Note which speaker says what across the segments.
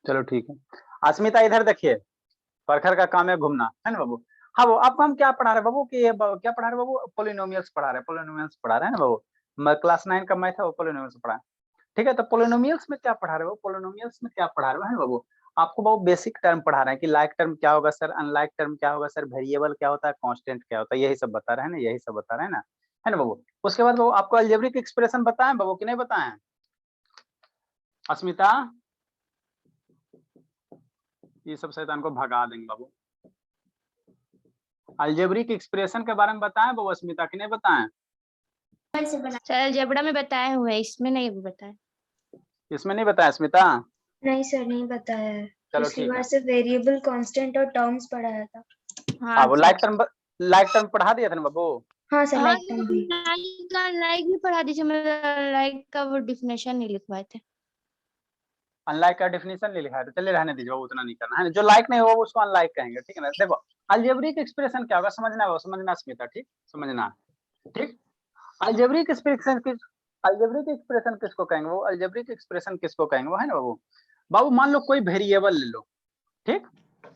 Speaker 1: चलो ठीक है। अस्मिता इधर देखिए, परखर का काम है घूमना, है ना बाबू। हाँ वो आपको हम क्या पढ़ा रहे हैं बाबू कि क्या पढ़ा रहे हैं बाबू, पोलिनोमियल्स पढ़ा रहे हैं, पोलिनोमियल्स पढ़ा रहे हैं ना बाबू। क्लास 9 का मैथ है वो पोलिनोमियल्स पढ़ा है। ठीक है, तो पोलिनोमियल्स में क्या पढ़ा रहे हो, पोलिनोमियल्स में क्या पढ़ा रहे हो, है ना बाबू। आपको बहुत बेसिक टर्म पढ़ा रहे हैं कि लाइक टर्म क्या होगा सर, अनलाइक टर्म क्या होगा सर, वेरिएबल क्या होता है, कांस्टेंट क्या होता है, यही सब बता रहे हैं ना, यही सब बता रहे हैं ना, है ना बाबू। उसके बाद बाबू आपको अलजेब्रिक एक्सप्रेशन बताएं बाबू कि नहीं बताएं अस्मिता। ये सब शैतान को भगा देंगे बाबू। अलजेब्रिक एक्सप्रेशन के बारे में बताएं बाबू अस्मिता कि नहीं बताएं।
Speaker 2: सर अलजेब्रा में बताए हुए हैं, इसमें नहीं बताया।
Speaker 1: इसमें नहीं बताया अस्मिता।
Speaker 3: नहीं सर, नहीं बताया है।
Speaker 1: चलो
Speaker 3: पिछली
Speaker 1: ठीक
Speaker 3: बार
Speaker 1: है।
Speaker 3: से वेरिएबल, कांस्टेंट और टर्म्स पढ़ाया था।
Speaker 1: हाँ वो लाइक टर्म पढ़ा दिया था ना बाबू।
Speaker 3: हाँ सर,
Speaker 2: हाँ,
Speaker 3: लाइक टर्म भी।
Speaker 2: लाइक भी पढ़ा दीजिए, मतलब लाइक का वो डिफिनेशन नहीं लिखवाए थे।
Speaker 1: अनलाइक का डेफिनेशन नहीं लिखा है तो चलिए रहने दीजिए बाबू, उतना नहीं करना है, जो लाइक नहीं होगा उसको अनलाइक कहेंगे, ठीक है ना। देखो अलजेब्रिक एक्सप्रेशन क्या होगा समझना है, वो समझना अस्मिता, ठीक समझना, ठीक। अलजेब्रिक एक्सप्रेशन किसको कहेंगे, वो अलजेब्रिक एक्सप्रेशन किसको कहेंगे वो, है ना बाबू। बाबू मान लो कोई वेरिएबल ले लो, ठीक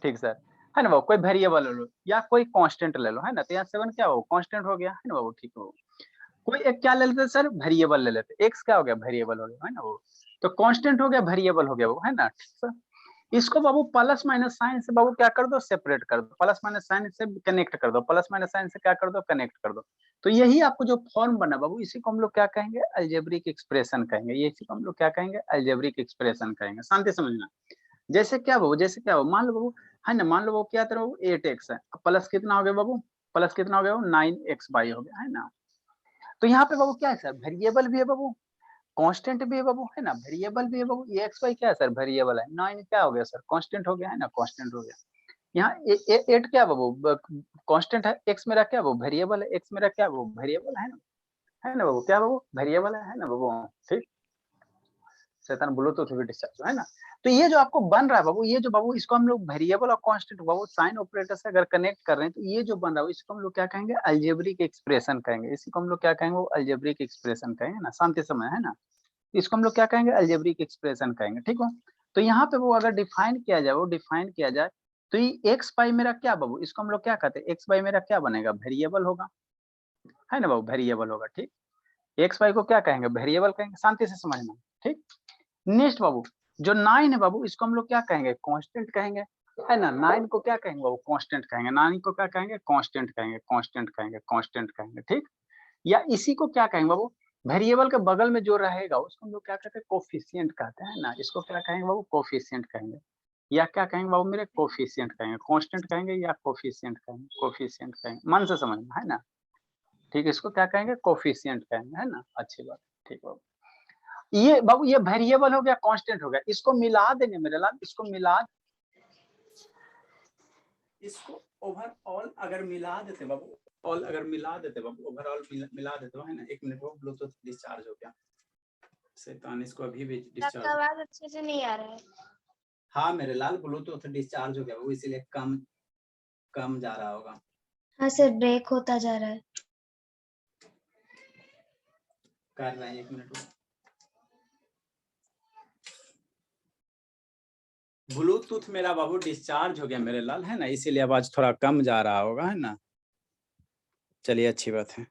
Speaker 1: ठीक सर, है ना बाबू। कोई वेरिएबल ले लो या कोई कांस्टेंट ले लो, है ना, तो यहाँ 7 क्या हो, कांस्टेंट हो गया, है ना बाबू, ठीक हो। कोई एक क्या ले लेते सर, वेरिएबल ले लेते, एक्स क्या हो गया, वेरिएबल हो गया, है ना वो। तो कांस्टेंट हो गया, वेरिएबल हो गया वो, है ना, ठीक सर। इसको बाबू प्लस माइनस साइन से बाबू क्या कर दो, सेपरेट कर दो, प्लस माइनस साइन से कनेक्ट कर दो, प्लस माइनस साइन से क्या कर दो, कनेक्ट कर दो। तो यही आपको जो फॉर्म बना बाबू, इसी को हम लोग क्या कहेंगे, अलजेब्रिक एक्सप्रेशन कहेंगे, ये इसी को हम लोग क्या कहेंगे, अलजेब्रिक एक्सप्रेशन कहेंगे। शांति समझना। जैसे क्या बाबू, जैसे क्या हो, मान लो बाबू, है ना, मान लो बाबू क्या बाबू 8x है, प्लस कितना हो गया बाबू, प्लस कितना हो गया, 9x हो गया, है ना। तो यहाँ पे बाबू क्या है सर, वेरिएबल भी है बाबू, कांस्टेंट भी है बाबू, है ना, वेरिएबल भी है बाबू, ये एक्स वाई क्या है सर, वेरिएबल है, 9 क्या हो गया सर, कांस्टेंट हो गया, है ना, कांस्टेंट हो गया। यहाँ 8 क्या बाबू, कांस्टेंट है, एक्स मेरा क्या बाबू, वेरिएबल है, एक्स मेरा क्या बाबू, वेरिएबल है ना बाबू, क्या बाबू, वेरिएबल है ना बाबू, ठीक। शैतान ब्लूटूथ भी डिस्चार्ज है ना। तो ये जो आपको बन रहा है बाबू, ये जो बाबू इसको हम लोग वेरिएबल और कांस्टेंट बाबू साइन ऑपरेटर से अगर कनेक्ट कर रहे हैं, तो ये जो बन रहा है इसको हम लोग क्या कहेंगे, अलजेब्रिक एक्सप्रेशन कहेंगे, इसी को हम लोग क्या कहेंगे, वो अलजेब्रिक एक्सप्रेशन कहेंगे ना, शांति समय, है ना। इसको हम लोग क्या कहेंगे, अलजेब्रिक एक्सप्रेशन कहेंगे, ठीक हो। तो यहाँ पे वो अगर डिफाइन किया जाए, वो डिफाइन किया जाए, तो ये एक्स बाई मेरा क्या बाबू, इसको हम लोग क्या कहते हैं, एक्स बाई मेरा क्या बनेगा, वेरिएबल होगा, है ना बाबू, वेरिएबल होगा, ठीक। एक्स बाई को क्या कहेंगे, वेरिएबल कहेंगे, शांति से समझना, ठीक। नेक्स्ट बाबू, जो 9 है बाबू, इसको हम लोग क्या कहेंगे, कांस्टेंट कहेंगे, है ना। 9 को क्या कहेंगे बाबू, कांस्टेंट कहेंगे, 9 को क्या कहेंगे, कांस्टेंट कहेंगे, कांस्टेंट कहेंगे, कांस्टेंट कहेंगे, ठीक। या इसी को क्या कहेंगे बाबू, वेरिएबल के बगल में जो रहेगा उसको हम लोग क्या कहते हैं, कोफिशिएंट कहते हैं ना, इसको क्या कहेंगे बाबू, कोफिशिएंट कहेंगे, या क्या कहेंगे बाबू मेरे, कोफिशिएंट कहेंगे, कांस्टेंट कहेंगे या कोफिशिएंट कहेंगे, कोफिशिएंट कहेंगे, मन से समझना, है ना, ठीक। इसको क्या कहेंगे, कोफिशिएंट कहेंगे, है ना, अच्छी बात, ठीक बाबू। ये बाबू ये वेरिएबल हो गया, कांस्टेंट हो गया, इसको मिला देंगे मेरे लाल, इसको ओवरऑल अगर मिला देते बाबू, ऑल अगर मिला देते बाबू, ओवरऑल मिला देते हो, है ना। एक मिनट वो ब्लूटूथ डिस्चार्ज हो गया, शैतान इसको अभी भी डिस्चार्ज,
Speaker 2: आपका आवाज अच्छे से नहीं आ रहा है।
Speaker 1: हाँ मेरे लाल ब्लूटूथ डिस्चार्ज हो गया वो, इसीलिए कम जा रहा होगा।
Speaker 3: हाँ सर, ब्रेक होता जा रहा है।
Speaker 1: कर रहे हैं, एक मिनट। ब्लूटूथ मेरा बाबू डिस्चार्ज हो गया मेरे लाल, है ना, इसीलिए आवाज थोड़ा कम जा रहा होगा, है ना। चलिए अच्छी बात है,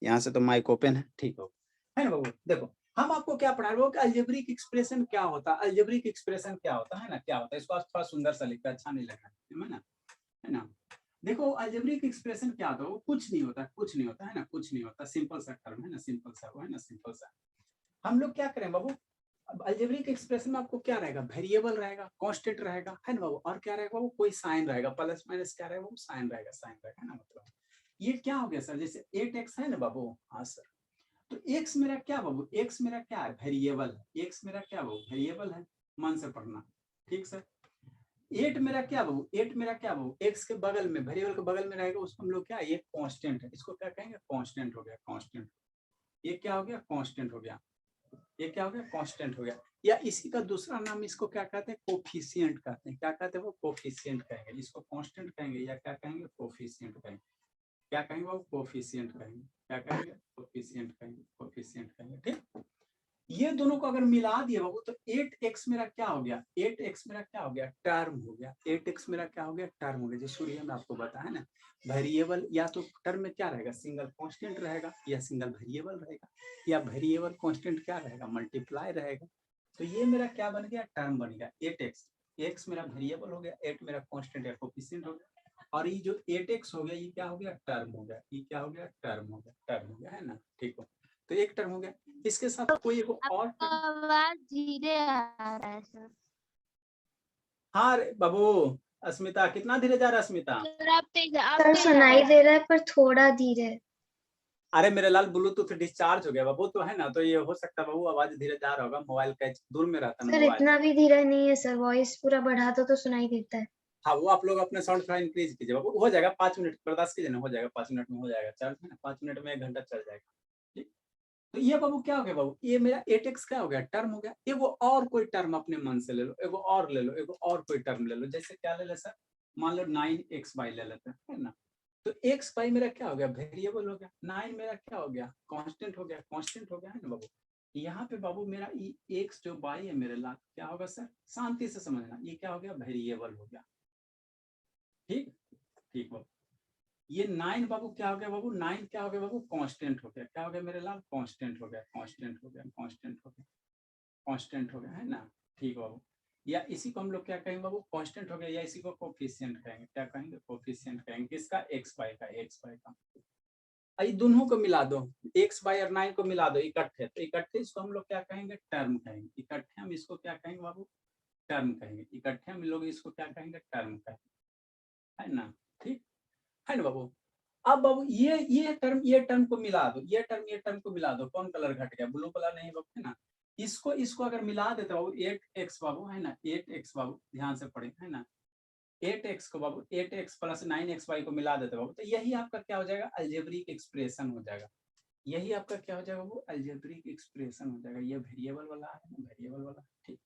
Speaker 1: यहाँ से तो माइक ओपन है, ठीक हो, है ना बाबू। देखो हम आपको क्या पढ़ा रहे हो कि अलजेब्रिक एक्सप्रेशन क्या होता है, अलजेब्रिक एक्सप्रेशन क्या होता है ना, क्या होता है, इसको आज थोड़ा सुंदर सा लिखा, अच्छा नहीं लगा, है ना। देखो अलजेब्रिक एक्सप्रेशन क्या होता है, वो कुछ नहीं होता, कुछ नहीं होता, है ना, कुछ नहीं होता, सिंपल सा टर्म है ना, सिंपल सा, है ना, सिंपल सा। हम लोग क्या करें बाबू, अलजेब्रिक एक्सप्रेशन में आपको क्या रहेगा, वेरिएबल रहेगा, कांस्टेंट रहेगा, है ना बाबू, और क्या रहेगा बाबू, कोई साइन रहेगा, प्लस माइनस क्या रहेगा बाबू, साइन रहेगा, है ना। मतलब ये क्या हो गया सर, जैसे 8x है ना बाबू, हाँ सर, तो x मेरा क्या बाबू, x मेरा क्या है, वेरिएबल है, x मेरा क्या बाबू, वेरिएबल है, मन से पढ़ना, ठीक सर। 8 मेरा क्या बाबू, 8 मेरा क्या बाबू, x के बगल में, वेरिएबल के बगल में रहेगा, उसको हम लोग क्या, ये कांस्टेंट है, इसको क्या कहेंगे, कांस्टेंट हो गया, कांस्टेंट। ये क्या हो गया, कांस्टेंट हो गया, ये क्या हो गया, कांस्टेंट हो गया। या इसी का दूसरा नाम इसको क्या कहते हैं, कोफिशिएंट कहते हैं, क्या कहते हैं वो, कोफिशिएंट कहेंगे, इसको कांस्टेंट कहेंगे या क्या कहेंगे, कोफिशिएंट कहेंगे, क्या कहेंगे वो, कोफिशिएंट कहेंगे, क्या कहेंगे, कोफिशिएंट कहेंगे, कोफिशिएंट कहेंगे, ठीक। ये दोनों को अगर मिला दिए बाबू तो 8x मेरा क्या हो गया, 8x मेरा क्या हो गया, टर्म हो गया। 8x मेरा क्या हो गया, टर्म हो गया। जो सूर्य में आपको बताया ना, वेरिएबल या तो टर्म में क्या रहेगा, सिंगल कांस्टेंट रहेगा, या सिंगल वेरिएबल रहेगा, या वेरिएबल कांस्टेंट क्या रहेगा, मल्टीप्लाई रहेगा। तो ये मेरा क्या बन गया, टर्म बन गया 8x। x मेरा वेरिएबल हो गया, 8 मेरा कांस्टेंट या कोफिशिएंट हो गया, और ये जो 8x हो गया ये क्या हो गया, टर्म हो गया। ये क्या हो गया, टर्म हो गया, टर्म हो गया, है ना। ठीक हो, तो एक टर्म हो गया। इसके साथ कोई एक और
Speaker 2: आपका आवाज धीरे आ रहा है सर।
Speaker 1: हाँ रे बाबू, अस्मिता कितना धीरे जा रहा है अस्मिता?
Speaker 2: सर आप तेज
Speaker 3: सर सुनाई दे रहा है पर थोड़ा धीरे।
Speaker 1: अरे मेरे लाल ब्लूटूथ डिस्चार्ज हो गया बाबू, तो है ना, तो ये हो सकता है बाबू आवाज धीरे जा रहा होगा, मोबाइल का दूर में रहता है ना
Speaker 3: सर
Speaker 1: मोबाइल।
Speaker 3: इतना भी धीरे नहीं है सर, वॉइस पूरा बढ़ा दो तो सुनाई देता है।
Speaker 1: हाँ वो आप लोग अपने साउंड थोड़ा इंक्रीज कीजिए बाबू, हो जाएगा 5 मिनट बर्दाश्त कीजिए ना, हो जाएगा 5 मिनट में हो जाएगा चार्ज, है ना, 5 मिनट में 1 घंटा चल जाएगा। ठीक, तो ये बाबू क्या हो गया बाबू, ये मेरा 8x क्या हो गया, टर्म हो गया। एगो और कोई टर्म अपने मन से ले लो, एगो और ले लो, एगो और कोई टर्म ले लो। जैसे क्या ले ले सर, मान लो 9x ले लेते हैं, है ना। तो x बाई मेरा क्या हो गया, वेरिएबल हो गया। 9 मेरा क्या हो गया, कांस्टेंट हो गया, कांस्टेंट हो गया, है ना बाबू। यहाँ पे बाबू मेरा x जो बाई है मेरे लाल क्या होगा सर, शांति से समझना, ये क्या हो गया, वेरिएबल हो गया। ठीक, ठीक बाबू। ये 9 बाबू क्या हो गया बाबू, 9 क्या हो गया बाबू, कांस्टेंट हो गया। क्या हो गया मेरे लाल, कांस्टेंट हो गया, कांस्टेंट हो गया, कांस्टेंट हो गया, कांस्टेंट हो गया, है ना। ठीक बाबू, या इसी को हम लोग क्या कहेंगे बाबू, कांस्टेंट हो गया, या इसी को कोफिशिएंट कहेंगे। क्या कहेंगे, कोफिशिएंट कहेंगे। किसका, x बाई का, x बाई का। आई दोनों को मिला दो, x बाई और 9 को मिला दो इकट्ठे, तो इकट्ठे इसको हम लोग क्या कहेंगे, टर्म कहेंगे। इकट्ठे हम इसको क्या कहेंगे बाबू, टर्म कहेंगे। इकट्ठे हम लोग इसको क्या कहेंगे, टर्म कहेंगे, है ना। ठीक है ना बाबू। अब बाबू ये टर्म को मिला दो, ये टर्म को मिला दो। कौन कलर घट गया, ब्लू कलर नहीं बाबू, है ना। इसको अगर मिला देते बाबू 8x बाबू, है ना, 8x बाबू ध्यान से पढ़े, है ना। 8x को बाबू 8x प्लस 9xy को मिला देते बाबू, तो यही आपका क्या हो जाएगा, अलजेब्रिक एक्सप्रेशन हो जाएगा। यही आपका क्या हो जाएगा बाबू, अलजेब्रिक एक्सप्रेशन हो जाएगा। ये वेरिएबल वाला है ना, वेरिएबल वाला। ठीक,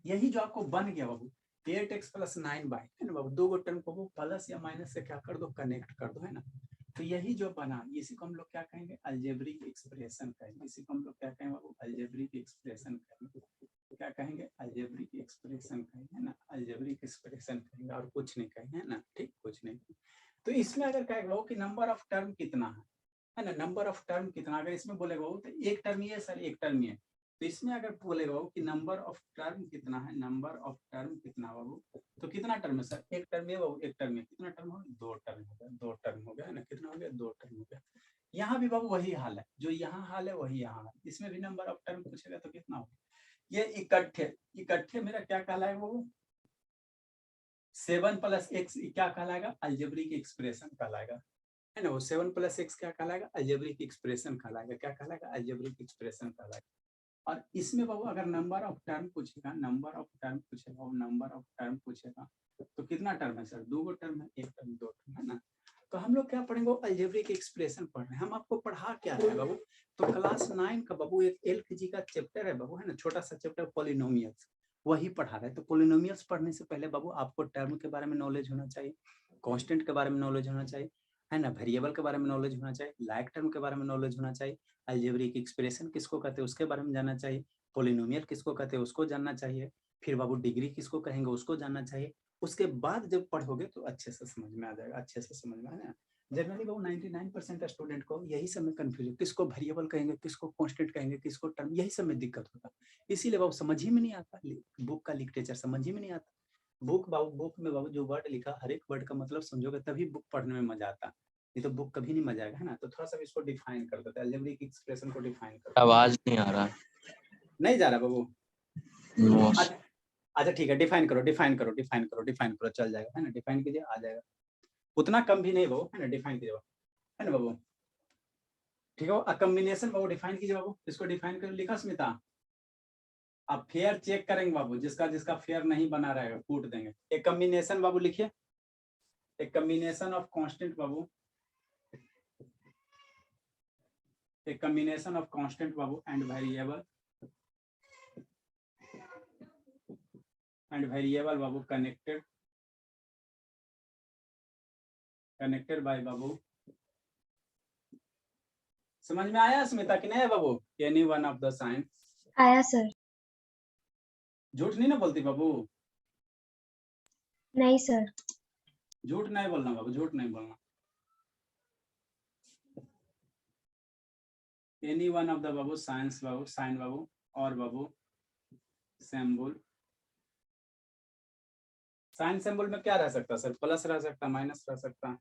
Speaker 1: यही जो आपको बन गया बाबू 8x प्लस 9y, है ना बाबू। दो गो टर्म को प्लस या माइनस से क्या कर दो, कनेक्ट कर दो, है ना। तो यही जो बना, इसी को हम लोग क्या कहेंगे, अलजेब्रिक एक्सप्रेशन कहेंगे। इसी को हम लोग क्या कहेंगे बाबू, अलजेब्रिक एक्सप्रेशन कहेंगे। क्या कहेंगे, अलजेब्रिक एक्सप्रेशन कहेंगे, है ना। अलजेब्रिक एक्सप्रेशन कहेंगे, और कुछ नहीं कहेंगे, है ना। ठीक, कुछ नहीं। तो इसमें अगर कहेगा बाबू कि नंबर ऑफ टर्म कितना है ना, नंबर ऑफ टर्म कितना, अगर इसमें बोलेगा बाबू तो एक टर्म ही है सर, एक टर्म ही है। तो इसमें अगर बोलेगा बाबू कि नंबर ऑफ टर्म कितना है, नंबर ऑफ टर्म कितना बाबू, तो कितना टर्म है सर, एक टर्म है बाबू, एक टर्म है। कितना टर्म हो गया, दो टर्म हो गया, दो टर्म हो गया, है ना। कितना हो गया, दो टर्म हो गया। यहाँ भी बाबू वही हाल है, जो यहाँ हाल है वही यहाँ हाल। इसमें भी नंबर ऑफ टर्म पूछेगा तो कितना होगा, ये इकट्ठे, इकट्ठे मेरा क्या कहलाएगा बाबू, 7 प्लस x क्या कहलाएगा, अलजेब्रिक एक्सप्रेशन कहलाएगा, है ना। वो 7 प्लस x क्या कहलाएगा, अलजेब्रिक एक्सप्रेशन कहलाएगा। क्या कहलाएगा, अलजेब्रिक एक्सप्रेशन कहलाएगा। और इसमें बाबू अगर नंबर ऑफ टर्म पूछेगा, नंबर ऑफ टर्म पूछेगा, नंबर ऑफ टर्म पूछेगा, तो कितना टर्म है सर, दो गो टर्म है, एक टर्म दो टर्म, है ना। तो हम लोग क्या पढ़ेंगे, अलजेब्रिक एक्सप्रेशन पढ़ रहे हैं। हम आपको पढ़ा क्या रहे हैं बाबू, तो क्लास 9 का बाबू एक एलकेजी का चैप्टर है बाबू, है ना, छोटा सा चैप्टर पॉलिनोमियल्स, वही पढ़ा रहे हैं। तो पॉलिनोमियल्स पढ़ने से पहले बाबू आपको टर्म के बारे में नॉलेज होना चाहिए, कांस्टेंट के बारे में नॉलेज होना चाहिए, है ना, वेरिएबल के बारे में नॉलेज होना चाहिए, लाइक टर्म के बारे में नॉलेज होना चाहिए, अलजेब्रिक एक्सप्रेशन किसको कहते हैं उसके बारे में जानना चाहिए, पॉलिनोमियल किसको कहते हैं उसको जानना चाहिए, फिर बाबू डिग्री किसको कहेंगे उसको जानना चाहिए। उसके बाद जब पढ़ोगे तो अच्छे से समझ में आ जाएगा, अच्छे से समझ में आया। जनरली बाबू 99% स्टूडेंट को यही सब में कंफ्यूजन, किसको वेरिएबल कहेंगे, किसको कांस्टेंट कहेंगे, किसको टर्म, यही सब में दिक्कत होता है। इसीलिए बाबू समझ ही में नहीं आता, बुक का लिटरेचर समझ ही में नहीं आता। बुक में बाबू जो वर्ड लिखा, हर एक वर्ड का मतलब समझोगे तभी बुक पढ़ने में मजा आता, नहीं तो बुक कभी नहीं मजा आएगा, है ना। तो थोड़ा सा इसको डिफाइन कर देते हैं, अलजेब्रिक एक्सप्रेशन को डिफाइन कर।
Speaker 4: आवाज नहीं आ रहा,
Speaker 1: नहीं जा रहा बाबू,
Speaker 4: नो।
Speaker 1: अच्छा ठीक है, डिफाइन करो, डिफाइन करो, डिफाइन करो, डिफाइन करो, चल जाएगा, है ना। डिफाइन कीजिए, आ जाएगा, उतना कम भी नहीं बाबू, है ना। डिफाइन कीजिए, है ना बाबू। ठीक है, कॉम्बिनेशन बाबू डिफाइन कीजिए बाबू, इसको डिफाइन कर लिखा स्मिता। आप फेयर चेक करेंगे बाबू, जिसका जिसका फेयर नहीं बना रहेगा कूट देंगे। एक कॉम्बिनेशन बाबू लिखिए, एक कॉम्बिनेशन ऑफ कांस्टेंट बाबू, एक कॉम्बिनेशन ऑफ कांस्टेंट बाबू एंड वेरिएबल बाबू कनेक्टेड बाय बाबू समझ में आया स्मिता कि नहीं बाबू? Any one of the sign.
Speaker 3: आया सर।
Speaker 1: झूठ नहीं ना बोलती बाबू?
Speaker 3: नहीं सर।
Speaker 1: झूठ नहीं बोलना बाबू, झूठ नहीं बोलना। एनी वन ऑफ द बाबू साइंस बाबू, साइन बाबू और बाबू सिंबल। साइन सिंबल में क्या रह सकता है सर? प्लस रह सकता है, माइनस रह सकता है,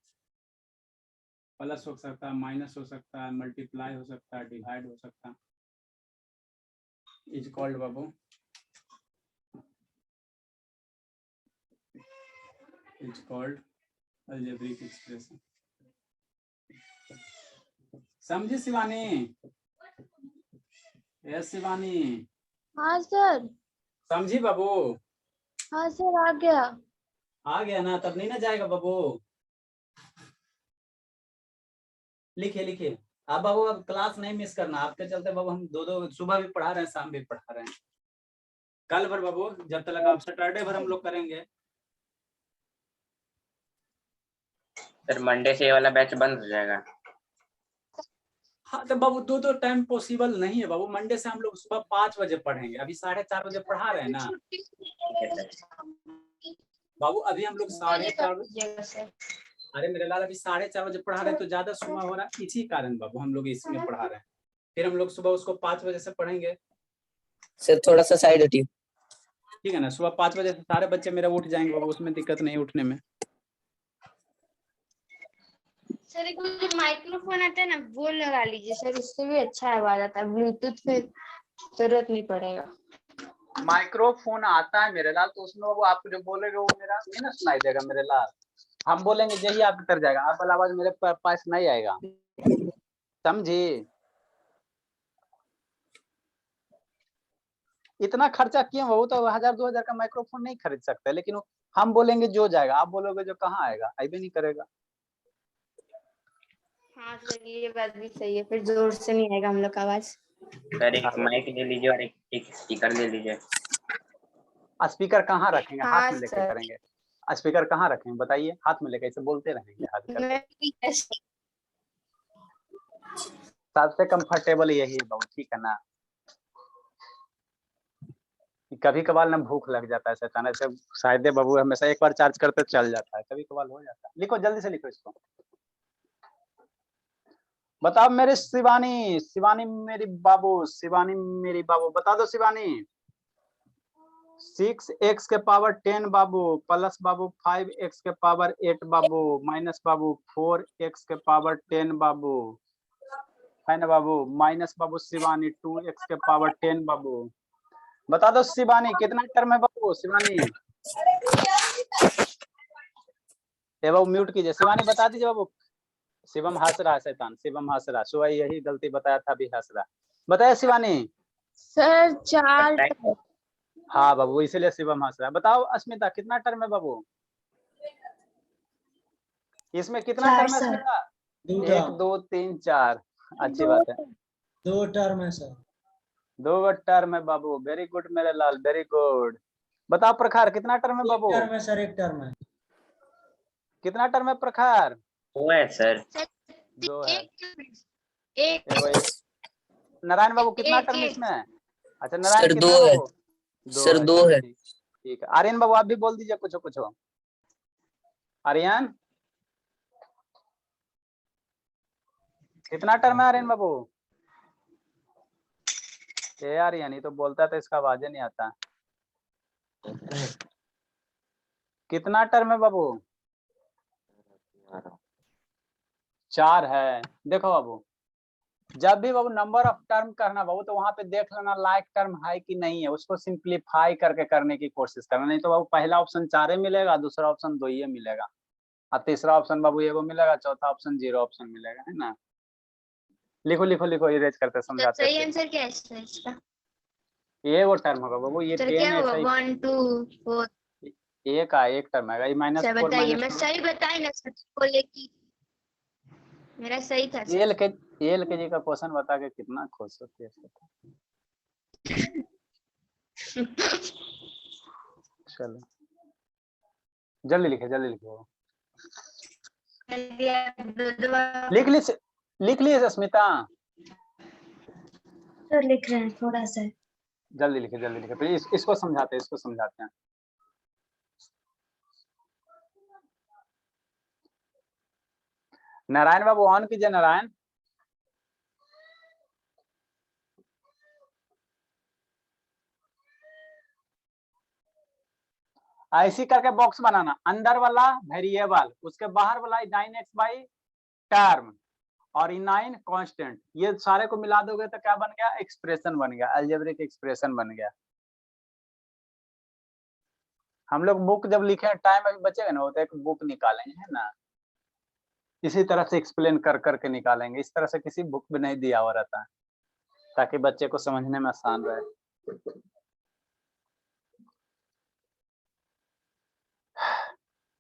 Speaker 1: प्लस हो सकता है, माइनस हो सकता है, मल्टीप्लाई हो सकता है, डिवाइड हो सकता है। Is called Babu is called algebraic expression. समझी शिवानी? यस शिवानी,
Speaker 2: हाँ सर।
Speaker 1: समझी बाबू?
Speaker 2: हाँ सर, आ गया।
Speaker 1: आ गया ना? तब नहीं ना जाएगा बाबू। लिखिए लिखिए। अब बाबू अब क्लास नहीं मिस करना आपके चलते बाबू। हम दो सुबह भी पढ़ा रहे हैं, शाम भी पढ़ा रहे हैं। कल भर बाबू, जब तक आप सैटरडे भर हम लोग करेंगे।
Speaker 5: सर मंडे से ये वाला बैच बंद हो जाएगा।
Speaker 1: हाँ तो बाबू दो टाइम पॉसिबल नहीं है बाबू। मंडे से हम लोग सुबह 5 बजे पढ़ेंगे, अभी 4:30 बजे पढ़ा रहे हैं ना बाबू। अभी हम लोग 4:30। अरे मेरे लाल, अभी 4:30 बजे पढ़ा रहे हैं तो ज्यादा सुबह हो रहा है, इसी कारण बाबू हम लोग इसमें पढ़ा रहे हैं। फिर हम लोग सुबह उसको 5 बजे से पढ़ेंगे।
Speaker 6: सर थोड़ा सा साइड हटिए।
Speaker 1: ठीक है ना? सुबह 5 बजे से सारे बच्चे मेरे उठ जाएंगे बाबू, उसमें दिक्कत नहीं उठने में।
Speaker 2: सर एक माइक्रोफोन आता है ना, वो लगा लीजिए सर, उससे भी अच्छा आवाज आता है। ब्लूटूथ फिर जरूरत नहीं पड़ेगा।
Speaker 1: माइक्रोफोन आता है मेरे लाल, तो उसमें वो आप जो बोलेंगे वो मेरा नहीं ना सुनाई देगा मेरे लाल। हम बोलेंगे यही आप कर जाएगा, आप वाला आवाज मेरे पास नहीं आएगा। समझी? इतना खर्चा क्यों? वो तो 1000-2000 का माइक्रोफोन नहीं खरीद सकते, लेकिन हम बोलेंगे जो जाएगा, आप बोलोगे जो कहाँ आएगा, आइबे नहीं करेगा।
Speaker 2: हाँ सर, ये बात भी सही है, फिर जोर से नहीं आएगा हम लोग का आवाज।
Speaker 5: सर एक माइक ले लीजिए और एक स्पीकर ले लीजिए।
Speaker 1: स्पीकर कहाँ रखेंगे?
Speaker 2: हाँ
Speaker 1: हाथ में लेके
Speaker 2: सर।
Speaker 1: करेंगे। स्पीकर कहाँ रखेंगे बताइए? हाथ में लेके ऐसे बोलते रहेंगे हाथ करके। सबसे कंफर्टेबल यही है बाबू, ठीक है ना? कभी कभार ना भूख लग जाता है शैतान से, शायद बाबू हमेशा एक बार चार्ज करते चल जाता है, कभी कभार हो जाता है। लिखो जल्दी से लिखो इसको। बताओ मेरी शिवानी, शिवानी मेरी बाबू, शिवानी मेरी बाबू, बता दो शिवानी। 6x के पावर 10 बाबू, प्लस बाबू 5x के पावर 8 बाबू, माइनस बाबू 4x के पावर 10 बाबू, है ना बाबू? माइनस बाबू शिवानी 2x के पावर 10 बाबू। बता दो शिवानी कितना टर्म है बाबू? शिवानी ये बाबू म्यूट कीजिए। शिवानी बता दीजिए बाबू। शिवम हंस रहा है शैतान, शिवम हंस रहा। सुबह यही गलती बताया था, अभी हंस रहा। बताया शिवानी।
Speaker 2: सर 4।
Speaker 1: हाँ बाबू, इसीलिए शिवम हंस रहा है। बताओ अस्मिता कितना टर्म है बाबू? इसमें कितना टर्म है अस्मिता? 1 2 3 4। अच्छी बात है,
Speaker 6: 2 टर्म है सर।
Speaker 1: 2 टर्म है बाबू। वेरी गुड मेरे लाल, वेरी गुड। बताओ प्रखार कितना टर्म है बाबू?
Speaker 6: 1 टर्म है सर, 1 टर्म है।
Speaker 1: कितना टर्म है प्रखार?
Speaker 5: 2 है सर।
Speaker 1: 2 है।
Speaker 2: एक
Speaker 1: नारायण बाबू कितना
Speaker 2: एक-
Speaker 1: टर्म
Speaker 2: एक।
Speaker 1: इसमें? अच्छा नारायण
Speaker 6: सर,
Speaker 1: कितना
Speaker 6: 2 है।
Speaker 1: बाबू?
Speaker 6: सर, 2
Speaker 1: चलो,
Speaker 6: है।
Speaker 1: ठीक है। आर्यन बाबू आप भी बोल दीजिए कुछ कुछ। आर्यन कितना टर्म है आर्यन बाबू? ये आर्यन, ये तो बोलता है तो इसका आवाज नहीं आता। कितना टर्म है बाबू? 4 है। देखो बाबू, जब भी बाबू नंबर ऑफ टर्म करना बाबू, तो वहां पे देख लेना लाइक टर्म है कि नहीं है, उसको सिंप्लीफाई करके करने की कोशिश करना। नहीं तो बाबू पहला ऑप्शन 4 मिलेगा, दूसरा ऑप्शन 2 ही मिलेगा, और तीसरा ऑप्शन बाबू एगो मिलेगा, चौथा ऑप्शन 0 ऑप्शन मिलेगा, है ना? लिखो लिखो लिखो, इरेज करते समझाते
Speaker 2: सही
Speaker 1: हैं।
Speaker 2: आंसर क्या है सर इसका?
Speaker 1: ये वो टर्म होगा बाबू, ये
Speaker 2: सर
Speaker 1: 10
Speaker 2: क्या होगा?
Speaker 1: ऐसा ही
Speaker 2: 1 2 4।
Speaker 1: एक टर्म है, ये -4
Speaker 2: सर बताइए, मैं
Speaker 1: -2।
Speaker 2: सही बताई ना सर? बोले कि मेरा सही था सर।
Speaker 1: एल के जी का क्वेश्चन बता के कितना खुश होती है। चलो जल्दी लिखे, जल्दी लिखो। लिख ली स्मिता?
Speaker 3: सर लिख रहे हैं थोड़ा सा।
Speaker 1: जल्दी लिखे फिर इसको समझाते हैं। नारायण बाबू ऑन कीजिए नारायण। ऐसी करके बॉक्स बनाना, अंदर वाला वेरिएबल, उसके बाहर वाला 9x बाई टर्म और 9 कांस्टेंट, ये सारे को मिला दोगे तो क्या बन गया, एक्सप्रेशन बन गया, अलजेब्रिक एक्सप्रेशन बन गया। हम लोग बुक जब लिखे टाइम अभी बचेगा ना, वो तो एक बुक निकालेंगे है ना, इसी तरह से एक्सप्लेन कर करके निकालेंगे। इस तरह से किसी बुक में नहीं दिया हुआ रहता है, ताकि बच्चे को समझने में आसान रहे।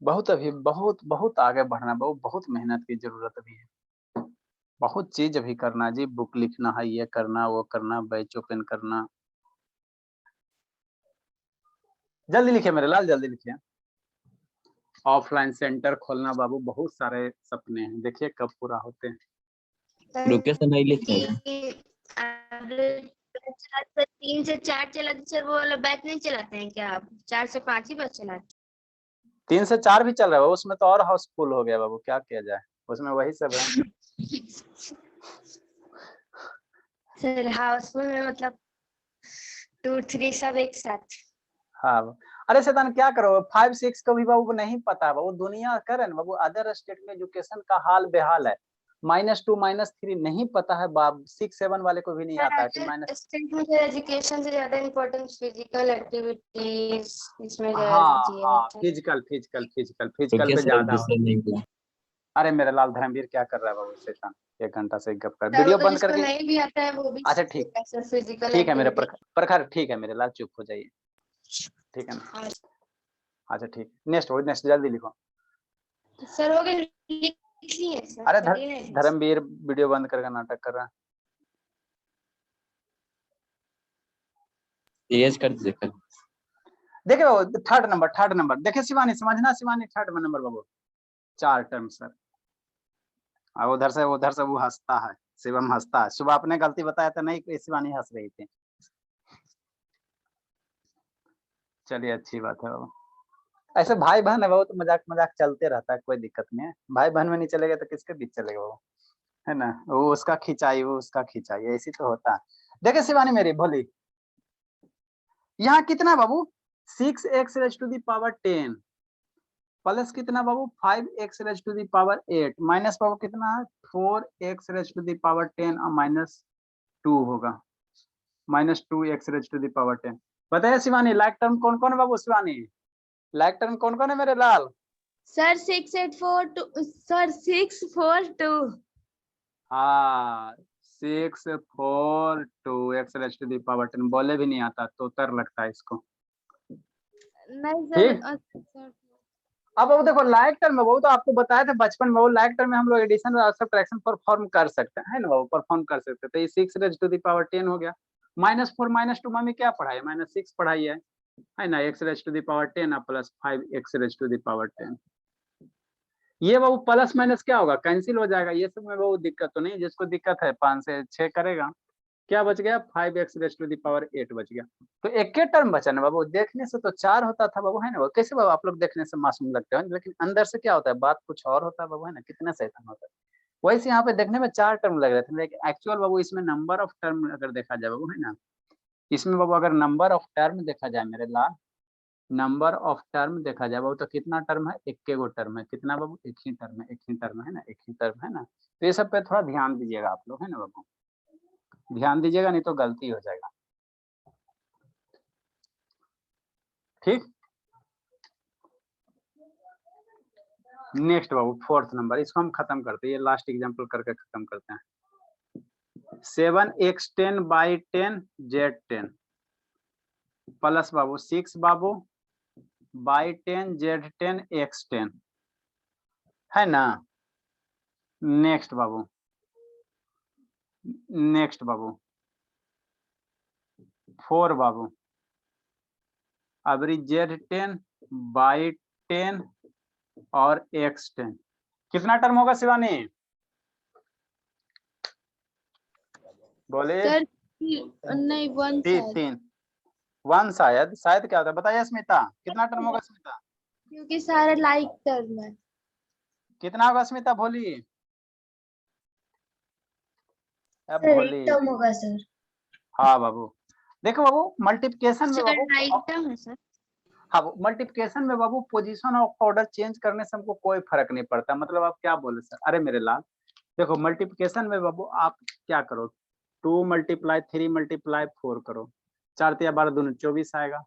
Speaker 1: बहुत अभी बहुत आगे बढ़ना, बहुत मेहनत की जरूरत अभी है, बहुत चीज अभी करना जी, बुक लिखना है, ये करना वो करना, बैच ओपन करना। जल्दी लिखिए मेरे लाल, जल्दी लिखिए। ऑफलाइन सेंटर खोलना बाबू, बहुत सारे सपने हैं, देखिए कब पूरा होते हैं।
Speaker 6: रुके सर नहीं लिख रहे हैं।
Speaker 2: 3 से 4 चलाते सर, वो वाला बैच नहीं चलाते हैं क्या आप? 4 से 5 ही बस चलाते
Speaker 1: 3 से 4 भी चल रहा है बाबू, उसमें तो और हाउसफुल हो गया बाबू, क्या किया जाए, उसमें वही सब है।
Speaker 2: सर हाउसफुल में मतलब 2 3 सब एक साथ।
Speaker 1: हाँ अरे शैतान क्या करो, 5 6 को भी बाबू नहीं पता है बाबू, दुनिया करे ना बाबू, अदर स्टेट में एजुकेशन का हाल बेहाल है। -2 -3 नहीं पता है बाब, 6 7 वाले को भी नहीं आता है कि माइनस।
Speaker 2: स्टेट में एजुकेशन से ज्यादा इम्पोर्टेंस फिजिकल एक्टिविटीज इसमें
Speaker 1: हाँ
Speaker 2: दिया
Speaker 1: हाँ,
Speaker 2: जाता है।
Speaker 1: फिजिकल
Speaker 6: रुके
Speaker 1: पे
Speaker 6: सर
Speaker 1: ज्यादा हो।
Speaker 6: दूसरा नहीं हुआ।
Speaker 1: अरे मेरे लाल धर्मवीर क्या कर रहा है बाबू शैतान, 1 घंटा से गप कर,
Speaker 2: सर वो
Speaker 1: वीडियो
Speaker 2: तो
Speaker 1: बंद
Speaker 2: जिसको
Speaker 1: करके।
Speaker 2: नहीं भी आता है वो भी
Speaker 1: अच्छा ठीक,
Speaker 2: सर फिजिकल
Speaker 1: ठीक है मेरे
Speaker 2: एक्टिविटी।
Speaker 1: प्रखर, ठीक है मेरे लाल, चुप हो जाइए, ठीक है ना। अच्छा ठीक, नेक्स्ट जल्दी लिखो।
Speaker 2: सर हो गए, लिख लिए सर,
Speaker 1: अरे
Speaker 2: चलिए next।
Speaker 1: धर्मवीर वीडियो बंद करके नाटक कर रहा है।
Speaker 6: तेज कर दीजिए कर।
Speaker 1: देखिए बाबू, थर्ड नंबर देखिए, शिवानी समझना, शिवानी थर्ड नंबर बाबू, 4 टर्म सर। और उधर से वो हंसता है, शिवम हंसता है, सुबह आपने गलती बताया था नहीं, शिवानी हंस रही थी। चलिए अच्छी बात है बाबू, ऐसे भाई बहन है बाबू तो मजाक मजाक चलते रहता है, कोई दिक्कत नहीं है, भाई बहन में नहीं चलेगा तो किसके बीच चलेगा बाबू, है ना, वो उसका खिंचाई, वो उसका खिंचाई, ऐसी तो होता है। देखिए शिवानी मेरी भोली, यहाँ कितना बाबू, 6x⁻10 प्लस कितना बाबू, 5x⁻8 माइनस बाबू कितना है, 4x⁻10 और -2 होगा, -2x⁻10। बताइए शिवानी, लाइक टर्म कौन कौन है बाबू, शिवानी लाइक टर्म कौन कौन है मेरे लाल।
Speaker 2: Sir 682 sir 642।
Speaker 1: हाँ 642x⁻10, बोले भी नहीं आता, तोतर लगता है इसको।
Speaker 2: नहीं
Speaker 1: ठीक,
Speaker 2: सर
Speaker 1: अब वो देखो लाइक टर्म में, वो तो आपको बताया था बचपन में, वो लाइक टर्म में हम लोग एडिशन और सब्ट्रैक्शन परफॉर्म कर सकते हैं, है ना वो परफॉर्म कर सकते हैं। तो ये 6 हो गया, -4 -2 मम्मी क्या पढ़ाई, -6 पढ़ाई है ना, x⁻10 प्लस 5x⁻10। ये वो प्लस माइनस क्या होगा, कैंसिल हो जाएगा, ये सब में वो दिक्कत तो नहीं, जिसको दिक्कत है 5 से 6 करेगा, क्या बच गया, 5x⁻8 बच गया। तो एक के टर्म बचा ना बाबू, देखने से तो 4 होता था बाबू, है ना, कैसे बाबू आप लोग देखने से मासूम लगते हैं, लेकिन अंदर से क्या होता है, बात कुछ और होता है बाबू, है ना, कितना शैतान होता है। वैसे यहाँ पे देखने में 4 टर्म लग रहे थे, लेकिन एक्चुअल बाबू इसमें नंबर ऑफ टर्म अगर देखा जाए बाबू, है ना, इसमें बाबू अगर नंबर ऑफ टर्म देखा जाए मेरे लाल, नंबर ऑफ टर्म देखा जाए बाबू, तो कितना टर्म है, एक गो टर्म है, कितना बाबू, एक ही टर्म है ना, एक ही टर्म है ना। तो ये सब पे थोड़ा ध्यान दीजिएगा आप लोग, है ना बाबू, ध्यान दीजिएगा, नहीं तो गलती हो जाएगा। ठीक, नेक्स्ट बाबू 4th नंबर, इसको हम खत्म करते हैं, ये लास्ट एग्जांपल करके खत्म करते हैं। 7x10/10 z10 प्लस बाबू 6 बाबू /10 z10 x10, है ना। नेक्स्ट बाबू 4 बाबू, अब z10/10 और x10, कितना टर्म होगा शिवानी, बोले।
Speaker 2: सर नहीं वन
Speaker 1: तीन 1 शायद क्या होता है बताइए स्मिता, कितना टर्म होगा स्मिता,
Speaker 2: क्योंकि सारे लाइक टर्म है।
Speaker 1: कितना होगा स्मिता भोली, अब
Speaker 3: सर एक
Speaker 1: भोली।
Speaker 3: टर्म होगा सर।
Speaker 1: हाँ बाबू, देखो बाबू मल्टीप्लिकेशन में बाबू,
Speaker 2: लाइक टर्म है सर।
Speaker 1: हाँ मल्टीप्लिकेशन में बाबू पोजीशन ऑफ ऑर्डर चेंज करने से हमको कोई फर्क नहीं पड़ता। मतलब आप क्या बोले सर, अरे मेरे लाल देखो मल्टीप्लिकेशन में बाबू आप क्या करो, 2 × 3 × 4 करो, 4 × 12 दूनी 24 आएगा,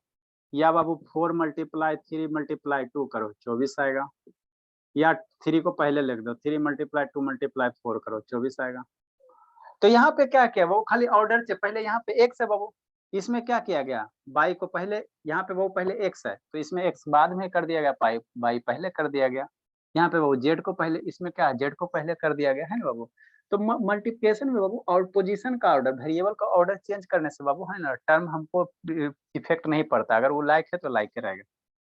Speaker 1: या बाबू 4 × 3 × 2 करो 24 आएगा, या 3 को पहले लिख दो, 3 × 2 × 4 करो 24 आएगा। तो यहाँ पे क्या किया वो खाली ऑर्डर से पहले यहाँ पे x है बाबू, इसमें क्या किया गया y को पहले, यहाँ पे वो पहले x है तो इसमें x बाद में कर दिया गया, y पहले कर दिया गया, यहाँ पे बाबू z को पहले, इसमें क्या z को पहले कर दिया गया है ना बाबू। तो मल्टीप्लिकेशन में बाबू और पोजीशन का ऑर्डर, वेरिएबल का ऑर्डर चेंज करने से बाबू है ना टर्म हमको इफेक्ट नहीं पड़ता, अगर वो लाइक है तो लाइक ही रहेगा।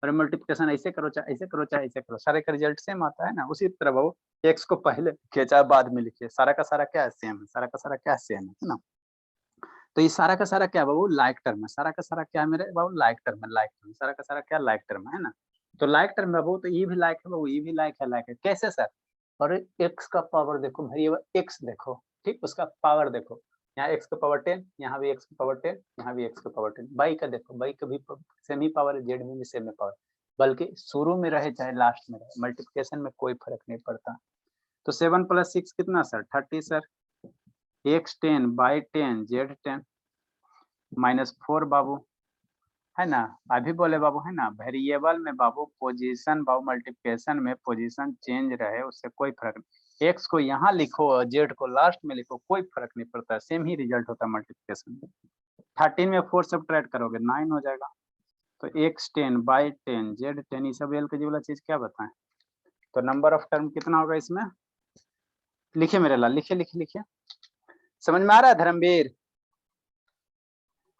Speaker 1: और मल्टीप्लिकेशन ऐसे करो चाहे ऐसे करो चाहे ऐसे करो, सारे का रिजल्ट सेम आता है ना। उसी तरह बाबू x को पहले लिखिए चाहे बाद में लिखिए, सारा का सारा क्या है सेम है, सारा का सारा क्या सेम है ना। तो ये सारा का सारा क्या बाबू लाइक टर्म है, सारा का सारा क्या मेरे बाबू लाइक टर्म है, लाइक टर्म, सारा का सारा क्या लाइक टर्म है ना। तो लाइक टर्म बाबू, तो ये भी लाइक है बाबू, ये भी लाइक है कैसे सर, और x का पावर देखो वेरिएबल x देखो, ठीक उसका पावर देखो, यहाँ x का पावर 10, यहाँ भी x का पावर 10, यहाँ भी x का पावर 10, y का देखो, y का भी सेम ही पावर है, z में भी सेम ही पावर, बल्कि शुरू में रहे चाहे लास्ट में रहे, मल्टीप्लिकेशन में कोई फर्क नहीं पड़ता। तो 7 + 6 कितना sir 30 sir, x 10 y 10 z 10 -4 बाबू है ना। अभी बोले बाबू है ना वेरिएबल में बाबू पोजीशन बाबू मल्टीप्लिकेशन में पोजीशन चेंज रहे उससे कोई फर्क नहीं, x को यहाँ लिखो और z को लास्ट में लिखो कोई फर्क नहीं पड़ता, सेम ही रिजल्ट होता है मल्टीप्लिकेशन में। 13 में 4 सब्ट्रैक्ट करोगे 9 हो जाएगा। तो x 10 y 10 z 10 ये सब एलकेजी वाला चीज क्या बताएं। तो नंबर ऑफ टर्म कितना होगा इसमें, लिखिए मेरे लाल, लिखिए लिखिए लिखिए, समझ में आ रहा है धर्मवीर,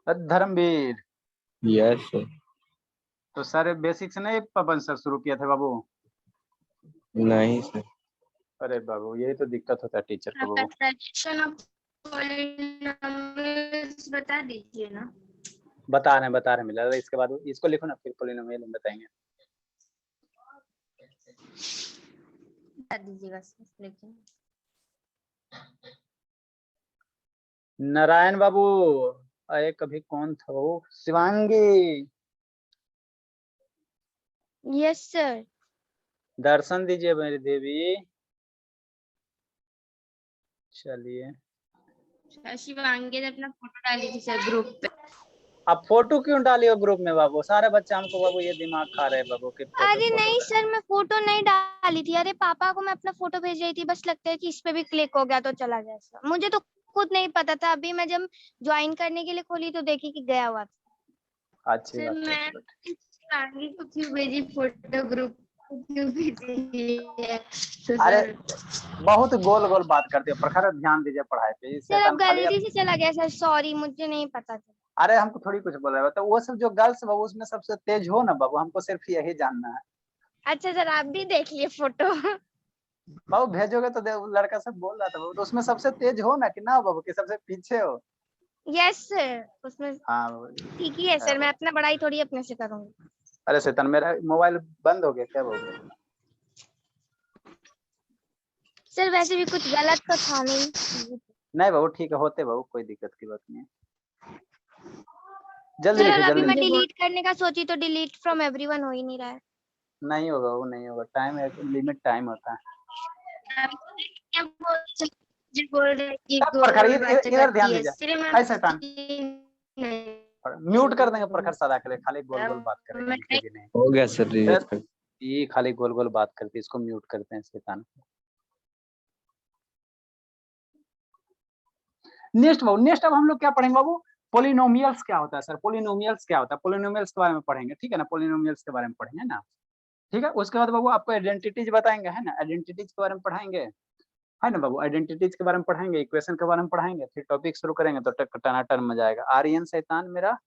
Speaker 1: धर्मवीर।
Speaker 6: Yes sir.
Speaker 1: तो सर बेसिक से नहीं पवन सर शुरू किया था बाबू,
Speaker 6: नहीं सर।
Speaker 1: अरे बाबू यही तो दिक्कत होता है टीचर को बाबू।
Speaker 2: बता दीजिए ना।
Speaker 1: बता रहे मिला, इसके बाद इसको लिखो ना फिर पॉलिनोमियल हम बताएंगे।
Speaker 2: बता दीजिएगा लेकिन
Speaker 1: नारायण बाबू, अरे कभी कौन था वो, शिवांगी,
Speaker 2: यस सर।
Speaker 1: दर्शन दीजिए मेरी देवी। चलिए
Speaker 2: शिवांगी ने अपना फोटो डाली थी सर ग्रुप पे।
Speaker 1: अब फोटो क्यों डाली हो ग्रुप में बाबू, सारे बच्चे हमको बाबू ये दिमाग खा रहे हैं बाबू कि
Speaker 2: अरे नहीं सर मैं फोटो नहीं डाली थी, अरे पापा को मैं अपना फोटो भेज रही थी, बस लगता है कि इस पे भी क्लिक हो गया तो चला गया सर, मुझे तो खुद नहीं पता था, अभी मैं जब ज्वाइन करने के लिए खोली तो देखी कि गया हुआ था।
Speaker 1: अच्छी बात है।
Speaker 2: शिवांगी को क्यों भेजी फोटो ग्रुप क्यों भेजी है?
Speaker 1: अरे बहुत गोल गोल बात करते हो प्रखर, ध्यान दीजिए पढ़ाई पे।
Speaker 2: सर अब गलती से चला गया सर, सॉरी मुझे नहीं पता था।
Speaker 1: अरे हमको थोड़ी कुछ बोल रहे हो, तो वो सब जो गर्ल्स बाबू उसमें सबसे तेज हो ना बाबू, हमको सिर्फ यही जानना है।
Speaker 2: अच्छा सर आप भी देख लिए फोटो।
Speaker 1: बाबू भेजोगे तो लड़का सब बोल रहा था बाबू, तो उसमें सबसे तेज हो ना कि ना बाबू, कि सबसे पीछे हो।
Speaker 2: यस सर उसमें
Speaker 1: हाँ बाबू
Speaker 2: ठीक ही है सर, मैं अपना पढ़ाई थोड़ी अपने से करूंगी।
Speaker 1: अरे शैतान मेरा मोबाइल बंद हो गया क्या बाबू?
Speaker 2: सर वैसे भी कुछ गलत तो था नहीं
Speaker 1: बाबू ठीक है, होते बाबू कोई दिक्कत की बात नहीं है। जल्दी
Speaker 2: सर
Speaker 1: लिखिए
Speaker 2: अभी मैं
Speaker 1: जल्दी।
Speaker 2: डिलीट करने का सोची तो डिलीट फ्रॉम एवरीवन हो ही नहीं रहा है।
Speaker 1: नहीं होगा वो, नहीं होगा, टाइम है, लिमिट टाइम होता है। इधर ध्यान दीजिए, शैतान म्यूट कर देंगे प्रखर सदा के लिए, खाली गोल गोल बात करेंगे।
Speaker 6: हो गया सर रिजेक्ट।
Speaker 1: ये खाली गोल गोल बात करती है, इसको म्यूट करते हैं शैतान। नेक्स्ट बाबू, नेक्स्ट अब हम लोग क्या पढ़ेंगे बाबू, पोलिनोमियल्स क्या होता है सर, पोलिनोमियल्स क्या होता है, पोलिनोमियल्स के बारे में पढ़ेंगे, ठीक है ना, पोलिनोमियल्स के बारे में पढ़ेंगे ना, ठीक है। उसके बाद बाबू आपको आइडेंटिटीज बताएंगे है ना, आइडेंटिटीज के बारे में पढ़ाएंगे है ना बाबू, आइडेंटिटीज के बारे में पढ़ाएंगे, इक्वेशन के बारे में पढ़ाएंगे, फिर टॉपिक शुरू करेंगे तो टनाटन मजा आएगा। आर्यन शैतान मेरा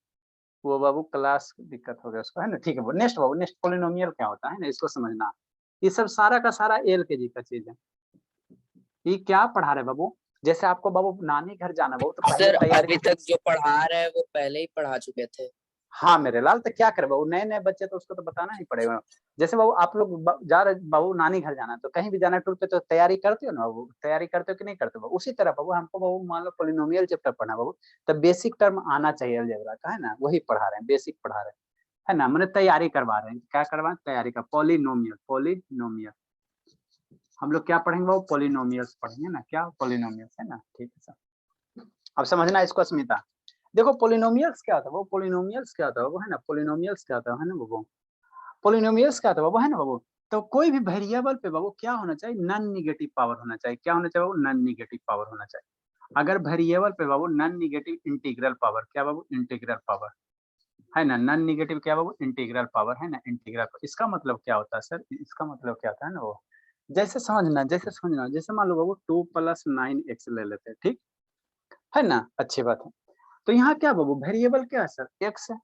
Speaker 1: वो बाबू क्लास दिक्कत हो गया उसको है ना, ठीक है। नेक्स्ट बाबू, नेक्स्ट पोलिनोमियल क्या होता है ना, इसको समझना। ये सब सारा का सारा एल के जी का चीज है। ये क्या पढ़ा रहे बाबू, जैसे आपको बाबू नानी घर जाना बाबू, तो पहले
Speaker 7: सर
Speaker 1: तैयारी।
Speaker 7: अभी तक जो पढ़ा रहे हैं वो पहले ही पढ़ा चुके थे।
Speaker 1: हाँ मेरे लाल, तो क्या करे बाबू, नए नए बच्चे तो उसको तो बताना ही पड़ेगा। जैसे बाबू आप लोग जा रहे बाबू नानी घर जाना है, तो कहीं भी जाना टूर पे तो तैयारी करते हो ना बाबू, तैयारी करते हो कि नहीं करते हो बाबू? उसी तरह बाबू हमको बाबू मान लो पोलिनोमियल चैप्टर पढ़ना बाबू, तो बेसिक टर्म आना चाहिए अलजेब्रा का, है ना, वही पढ़ा रहे हैं, बेसिक पढ़ा रहे हैं, है ना, मैंने तैयारी करवा रहे हैं। क्या करवा रहे हैं? तैयारी का पोलिनोमियल। पोलिनोमियल हम लोग क्या पढ़ेंगे बाबू? पोलिनोमियल्स पढ़ेंगे ना, क्या पोलिनोमियल्स, है ना, ठीक है सर। अब समझना इसको अस्मिता। देखो पोलिनोमियल्स क्या होता है वो, पोलिनोमियल्स क्या होता है वो, है ना, पोलिनोमियल्स क्या होता है ना बाबू, पोलिनोमियल्स क्या होता है बाबू, है ना बाबू। तो कोई भी वेरिएबल पे बाबू क्या होना चाहिए? नॉन निगेटिव पावर होना चाहिए। क्या होना चाहिए बाबू? नॉन निगेटिव पावर होना चाहिए। अगर वेरिएबल पे बाबू नॉन निगेटिव इंटीग्रल पावर, क्या बाबू? इंटीग्रल पावर, है ना, नॉन निगेटिव क्या बाबू? इंटीग्रल पावर, है ना, इंटीग्रल पावर। इसका मतलब क्या होता है सर? इसका मतलब क्या होता है ना वो, जैसे समझना, जैसे मान लो बाबू 2 + 9x ले लेते हैं, ठीक है ना, अच्छी बात है। तो यहाँ क्या बाबू वेरिएबल क्या है सर? x है।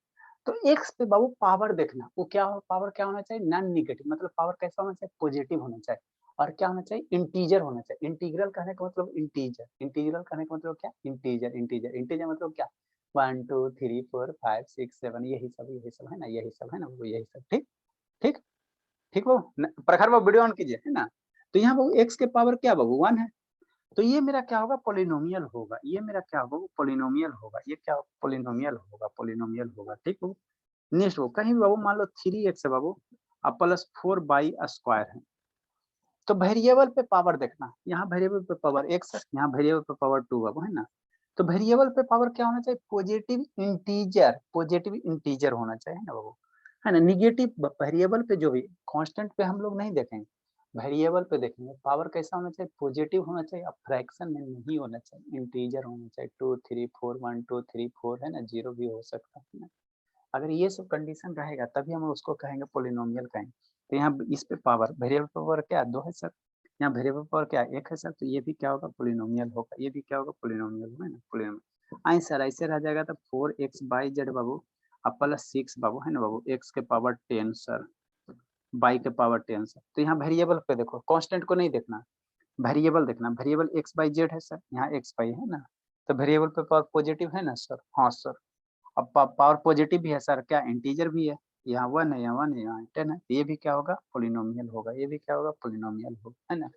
Speaker 1: तो x पे बाबू पावर देखना, वो क्या हो, पावर क्या होना चाहिए? नॉन निगेटिव, मतलब पावर कैसा होना चाहिए? पॉजिटिव होना चाहिए। और क्या होना चाहिए? इंटीजर होना चाहिए। इंटीग्रल कहने का मतलब इंटीजर, इंटीग्रल कहने का मतलब क्या? इंटीजर, इंटीजर, इंटीजर मतलब क्या? 1 2 3 4 5 6 7 यही सब है ना, यही सब है ना वो, यही सब, ठीक ठीक ठीक बाबू। प्रखर बाबू वीडियो ऑन कीजिए, है ना। तो यहाँ बाबू x के पावर क्या बाबू? 1 है। तो ये मेरा क्या होगा? पोलिनोमियल होगा। ये मेरा क्या होगा? पोलिनोमियल होगा। ये क्या? पोलिनोमियल होगा, पोलिनोमियल होगा, ठीक बाबू। नेक्स्ट बाबू कहीं भी बाबू मान लो 3x है बाबू, अब +4y² है। तो वेरिएबल पे पावर देखना, यहाँ वेरिएबल पे पावर x है, यहाँ वेरिएबल पे पावर 2 बाबू, है ना। तो वेरिएबल पे पावर क्या होना चाहिए? पॉजिटिव इंटीजर, पॉजिटिव इंटीजर होना चाहिए ना बाबू, है ना। निगेटिव वेरिएबल पे जो भी कांस्टेंट पे हम लोग नहीं देखेंगे, वेरिएबल पे देखेंगे। पावर कैसा होना चाहिए? पॉजिटिव होना चाहिए। अब फ्रैक्शन में नहीं होना चाहिए, इंटीजर होना चाहिए। 2 3 4 1 2 3 4 है ना, 0 भी हो सकता है ना। अगर ये सब कंडीशन रहेगा तभी हम उसको कहेंगे पोलिनोमियल कहेंगे। तो यहाँ इस पे पावर, वेरिएबल पावर क्या? 2 है सर। यहाँ वेरिएबल पावर क्या? 1 है सर। तो ये भी क्या होगा? पोलिनोमियल होगा। ये भी क्या होगा? पोलिनोमियल होगा ना, पोलिनोमियल। आई सर ऐसे रह जाएगा तो 4x/z बाबू अब +6 बाबू, है ना बाबू, x के पावर 10 सर, y के पावर 10 सर। तो यहाँ वेरिएबल पे देखो, कांस्टेंट को नहीं देखना, वेरिएबल देखना। वेरिएबल x/z है सर, यहाँ x y है ना। तो वेरिएबल पे पावर पॉजिटिव है ना सर? हाँ सर। अब पावर पॉजिटिव भी है सर, क्या? इंटीजर भी है। यहाँ 1 है, यहाँ 1 है, यहाँ 10 है। तो ये भी क्या होगा? पोलिनोमियल होगा। ये भी क्या होगा? पोलिनोमियल होगा, है ना।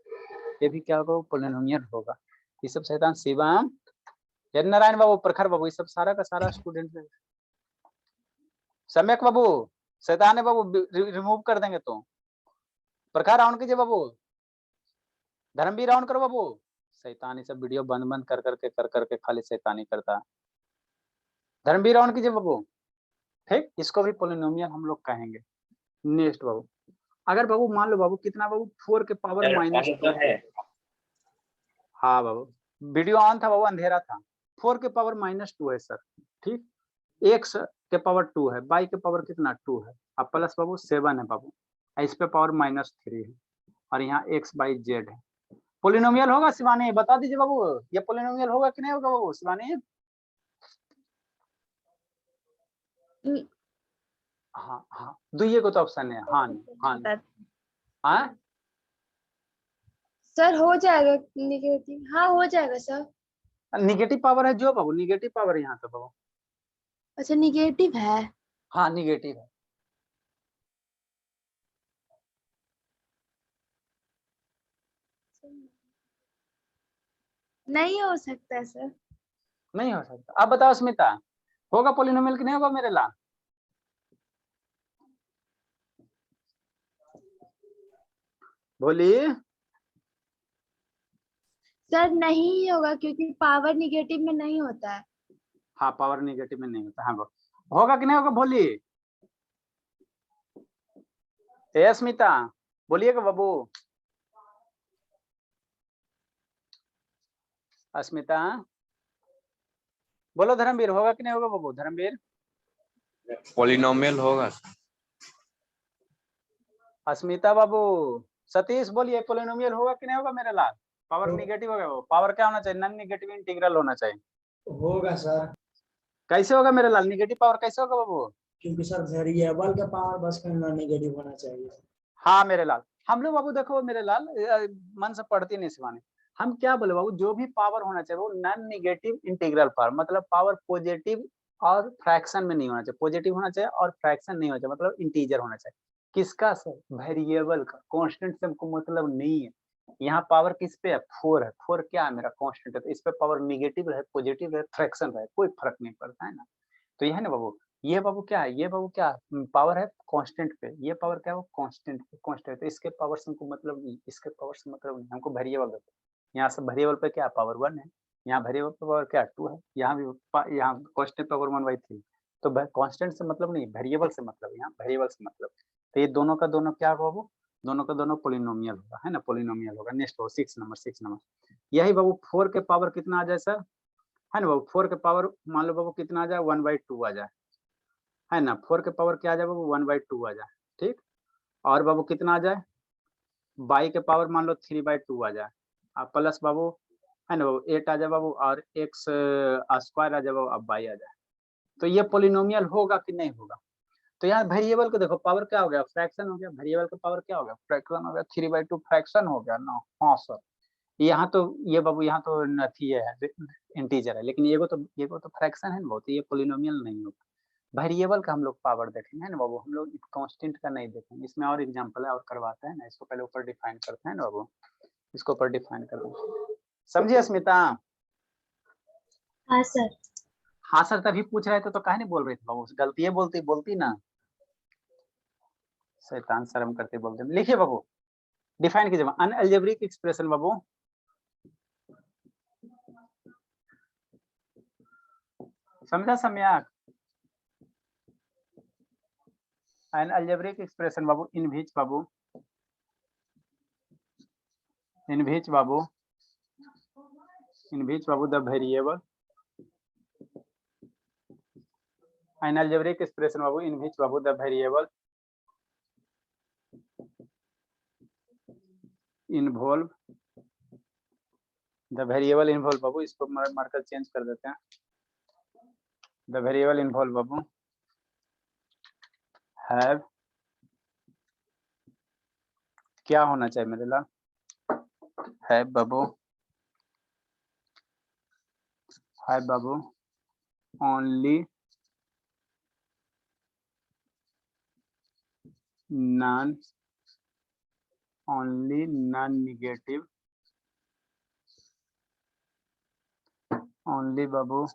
Speaker 1: ये भी क्या होगा? पोलिनोमियल होगा। ये सब शैतान शिवम, नारायण बाबू, प्रखर बाबू, ये सब सारा का सारा स्टूडेंट है। सम्यक बाबू, शैतान है बाबू, रिमूव कर देंगे तो। प्रखर ऑन कीजिए बाबू, धर्मवीर ऑन करो बाबू। शैतानी सब वीडियो बंद बंद कर करके खाली शैतानी करता। धर्मवीर ऑन कीजिए बाबू, ठीक। इसको भी पोलिनोमियल हम लोग कहेंगे। नेक्स्ट बाबू, अगर बाबू मान लो बाबू कितना बाबू 4 के पावर -2
Speaker 5: है।
Speaker 1: हाँ बाबू वीडियो ऑन था बाबू, अंधेरा था। 4 के पावर -2 है सर, ठीक। x के पावर 2 है, y के पावर कितना? 2 है। अब प्लस बाबू 7 है बाबू, इस पे पावर -3 है, और यहाँ x/z है। पोलिनोमियल होगा शिवानी? बता दीजिए बाबू, ये पोलिनोमियल होगा कि नहीं होगा बाबू शिवानी? हाँ हाँ, दुइये को तो ऑप्शन है, हाँ हाँ हाँ।
Speaker 3: सर हो जाएगा निगेटिव, हाँ हो जाएगा सर।
Speaker 1: निगेटिव पावर है जो बाबू, निगेटिव पावर यहाँ पे बाबू।
Speaker 3: अच्छा निगेटिव है।
Speaker 1: हाँ निगेटिव है।
Speaker 3: नहीं हो सकता है सर।
Speaker 1: नहीं हो सकता। अब बताओ स्मिता, होगा पोलिनोमियल कि नहीं होगा मेरे लाल? बोलिए।
Speaker 3: सर नहीं होगा क्योंकि पावर निगेटिव में नहीं होता है।
Speaker 1: हाँ पावर निगेटिव में नहीं होता। हाँ बाबू होगा कि नहीं होगा? बोलिए स्मिता, बोलिएगा बाबू। अस्मिता बोलो। धर्मवीर होगा कि नहीं होगा बाबू? धर्मवीर
Speaker 6: पोलिनोमियल होगा।
Speaker 1: अस्मिता बाबू, सतीश बोलिए पोलिनोमियल होगा कि नहीं होगा मेरे लाल? पावर निगेटिव होगा वो, पावर क्या होना चाहिए? नॉन निगेटिव इंटीग्रल होना चाहिए।
Speaker 8: होगा सर।
Speaker 1: कैसे होगा मेरे लाल? निगेटिव पावर कैसे होगा बाबू?
Speaker 8: क्योंकि सर वेरिएबल का पावर बस करना नेगेटिव होना चाहिए।
Speaker 1: हाँ मेरे लाल, हम लोग बाबू देखो मेरे लाल मन से पढ़ती नहीं शिवानी, हम क्या बोले बाबू, जो भी पावर होना चाहिए वो नॉन निगेटिव इंटीग्रल पावर, मतलब पावर पॉजिटिव और फ्रैक्शन में नहीं होना चाहिए, पॉजिटिव होना चाहिए और फ्रैक्शन नहीं होना चाहिए, मतलब इंटीजर होना चाहिए। किसका सर? वेरिएबल का। कांस्टेंट से हमको मतलब नहीं है। यहाँ पावर किस पे है? 4 है। 4 क्या है? मेरा कांस्टेंट है, तो इस पे पावर निगेटिव रहे, पॉजिटिव रहे, फ्रैक्शन रहे, कोई फर्क नहीं पड़ता है ना। तो ये है ना बाबू, ये बाबू क्या है? ये बाबू क्या पावर है? कांस्टेंट पे। ये पावर क्या है? वो कांस्टेंट पे, कांस्टेंट। तो इसके पावर से हमको मतलब नहीं, इसके पावर से मतलब नहीं, हमको वेरिएबल। यहाँ से वेरिएबल पे क्या पावर 1 है, यहाँ वेरिएबल पे पावर क्या 2 है, यहाँ भी यहाँ कांस्टेंट पावर 1/3। तो कांस्टेंट से मतलब नहीं, वेरिएबल से मतलब, यहाँ वेरिएबल से मतलब। तो ये दोनों का दोनों क्या होगा बाबू? दोनों का दोनों पोलिनोमियल होगा, है ना, पोलिनोमियल होगा। नेक्स्ट हो 6 नंबर। यही बाबू 4 के पावर कितना आ जाए सर, है ना बाबू? 4 के पावर मान लो बाबू कितना आ जाए? 1/2 आ जाए, है ना। 4 के पावर क्या आ जाए बाबू? 1/2 आ जाए, ठीक। और बाबू कितना आ जाए? बाई के पावर मान लो 3/2 आ जाए, अब प्लस बाबू, है ना बाबू 8 आ जाए बाबू, और x स्क्वायर आ जाए बाबू, अब बाई आ जाए। तो ये पोलिनोमियल होगा कि नहीं होगा? तो यहाँ वेरिएबल को देखो, पावर क्या हो गया? फ्रैक्शन हो गया। वेरिएबल का पावर क्या हो गया? फ्रैक्शन हो गया, 3/2 फ्रैक्शन हो गया ना। हाँ सर, यहाँ तो ये बाबू, यहाँ तो नथी है, इंटीजर है, लेकिन ये तो फ्रैक्शन है ना बाबू, तो ये पोलिनोमियल नहीं होगा। वेरिएबल का हम लोग पावर देखेंगे, है ना बाबू, हम लोग कांस्टेंट का नहीं देखेंगे। इसमें और एग्जांपल है और करवाते हैं ना, इसको पहले ऊपर डिफाइन करते हैं ना बाबू, इसको ऊपर डिफाइन कर दो। समझिए अस्मिता?
Speaker 3: हाँ सर।
Speaker 1: हाँ सर तभी पूछ रहे थे तो काहे नहीं बोल रहे थे बाबू? गलती है, बोलती ना, शैतान शर्म करते बोलते। लिखिए बाबू, डिफाइन कीजिए अनअल्जेब्रिक एक्सप्रेशन बाबू। समझा सम्यक? अनअल्जेब्रिक एक्सप्रेशन बाबू इन व्हिच बाबू, इन व्हिच बाबू the variable, an algebraic expression babu in which babu the variable involve babu, इसको मार्कर चेंज कर देते हैं। the variable involve babu have, क्या होना चाहिए मेरे लाल? have babu only non-negative, only बाबू,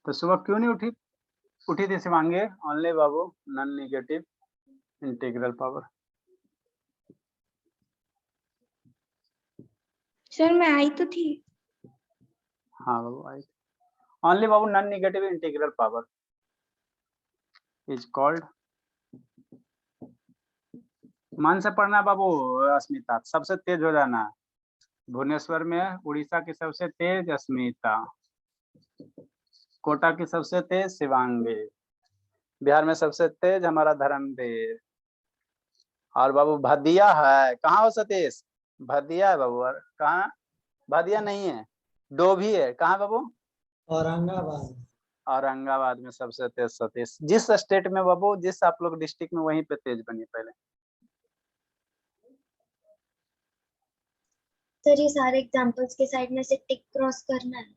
Speaker 1: तो सुबह क्यों नहीं उठी थी शिवांगी? ओनली बाबू non negative integral power.
Speaker 3: Sir मैं आई तो थी।
Speaker 1: हाँ बाबू आई। ओनली बाबू non negative integral power is called, मन से पढ़ना बाबू अस्मिता, सबसे तेज हो जाना। भुवनेश्वर में उड़ीसा की सबसे तेज अस्मिता, कोटा की सबसे तेज शिवांगी, बिहार में सबसे तेज हमारा धर्मवीर, और बाबू भदिया है। कहाँ हो सतीश? भदिया है बाबू। और कहाँ? भदिया नहीं है, डोभी है। कहाँ बाबू?
Speaker 8: औरंगाबाद।
Speaker 1: औरंगाबाद में सबसे तेज सतीश। जिस स्टेट में बाबू, जिस आप लोग डिस्ट्रिक्ट में, वहीं पे तेज बनी पहले।
Speaker 3: सर ये सारे एग्जांपल्स के साइड में से टिक क्रॉस करना है।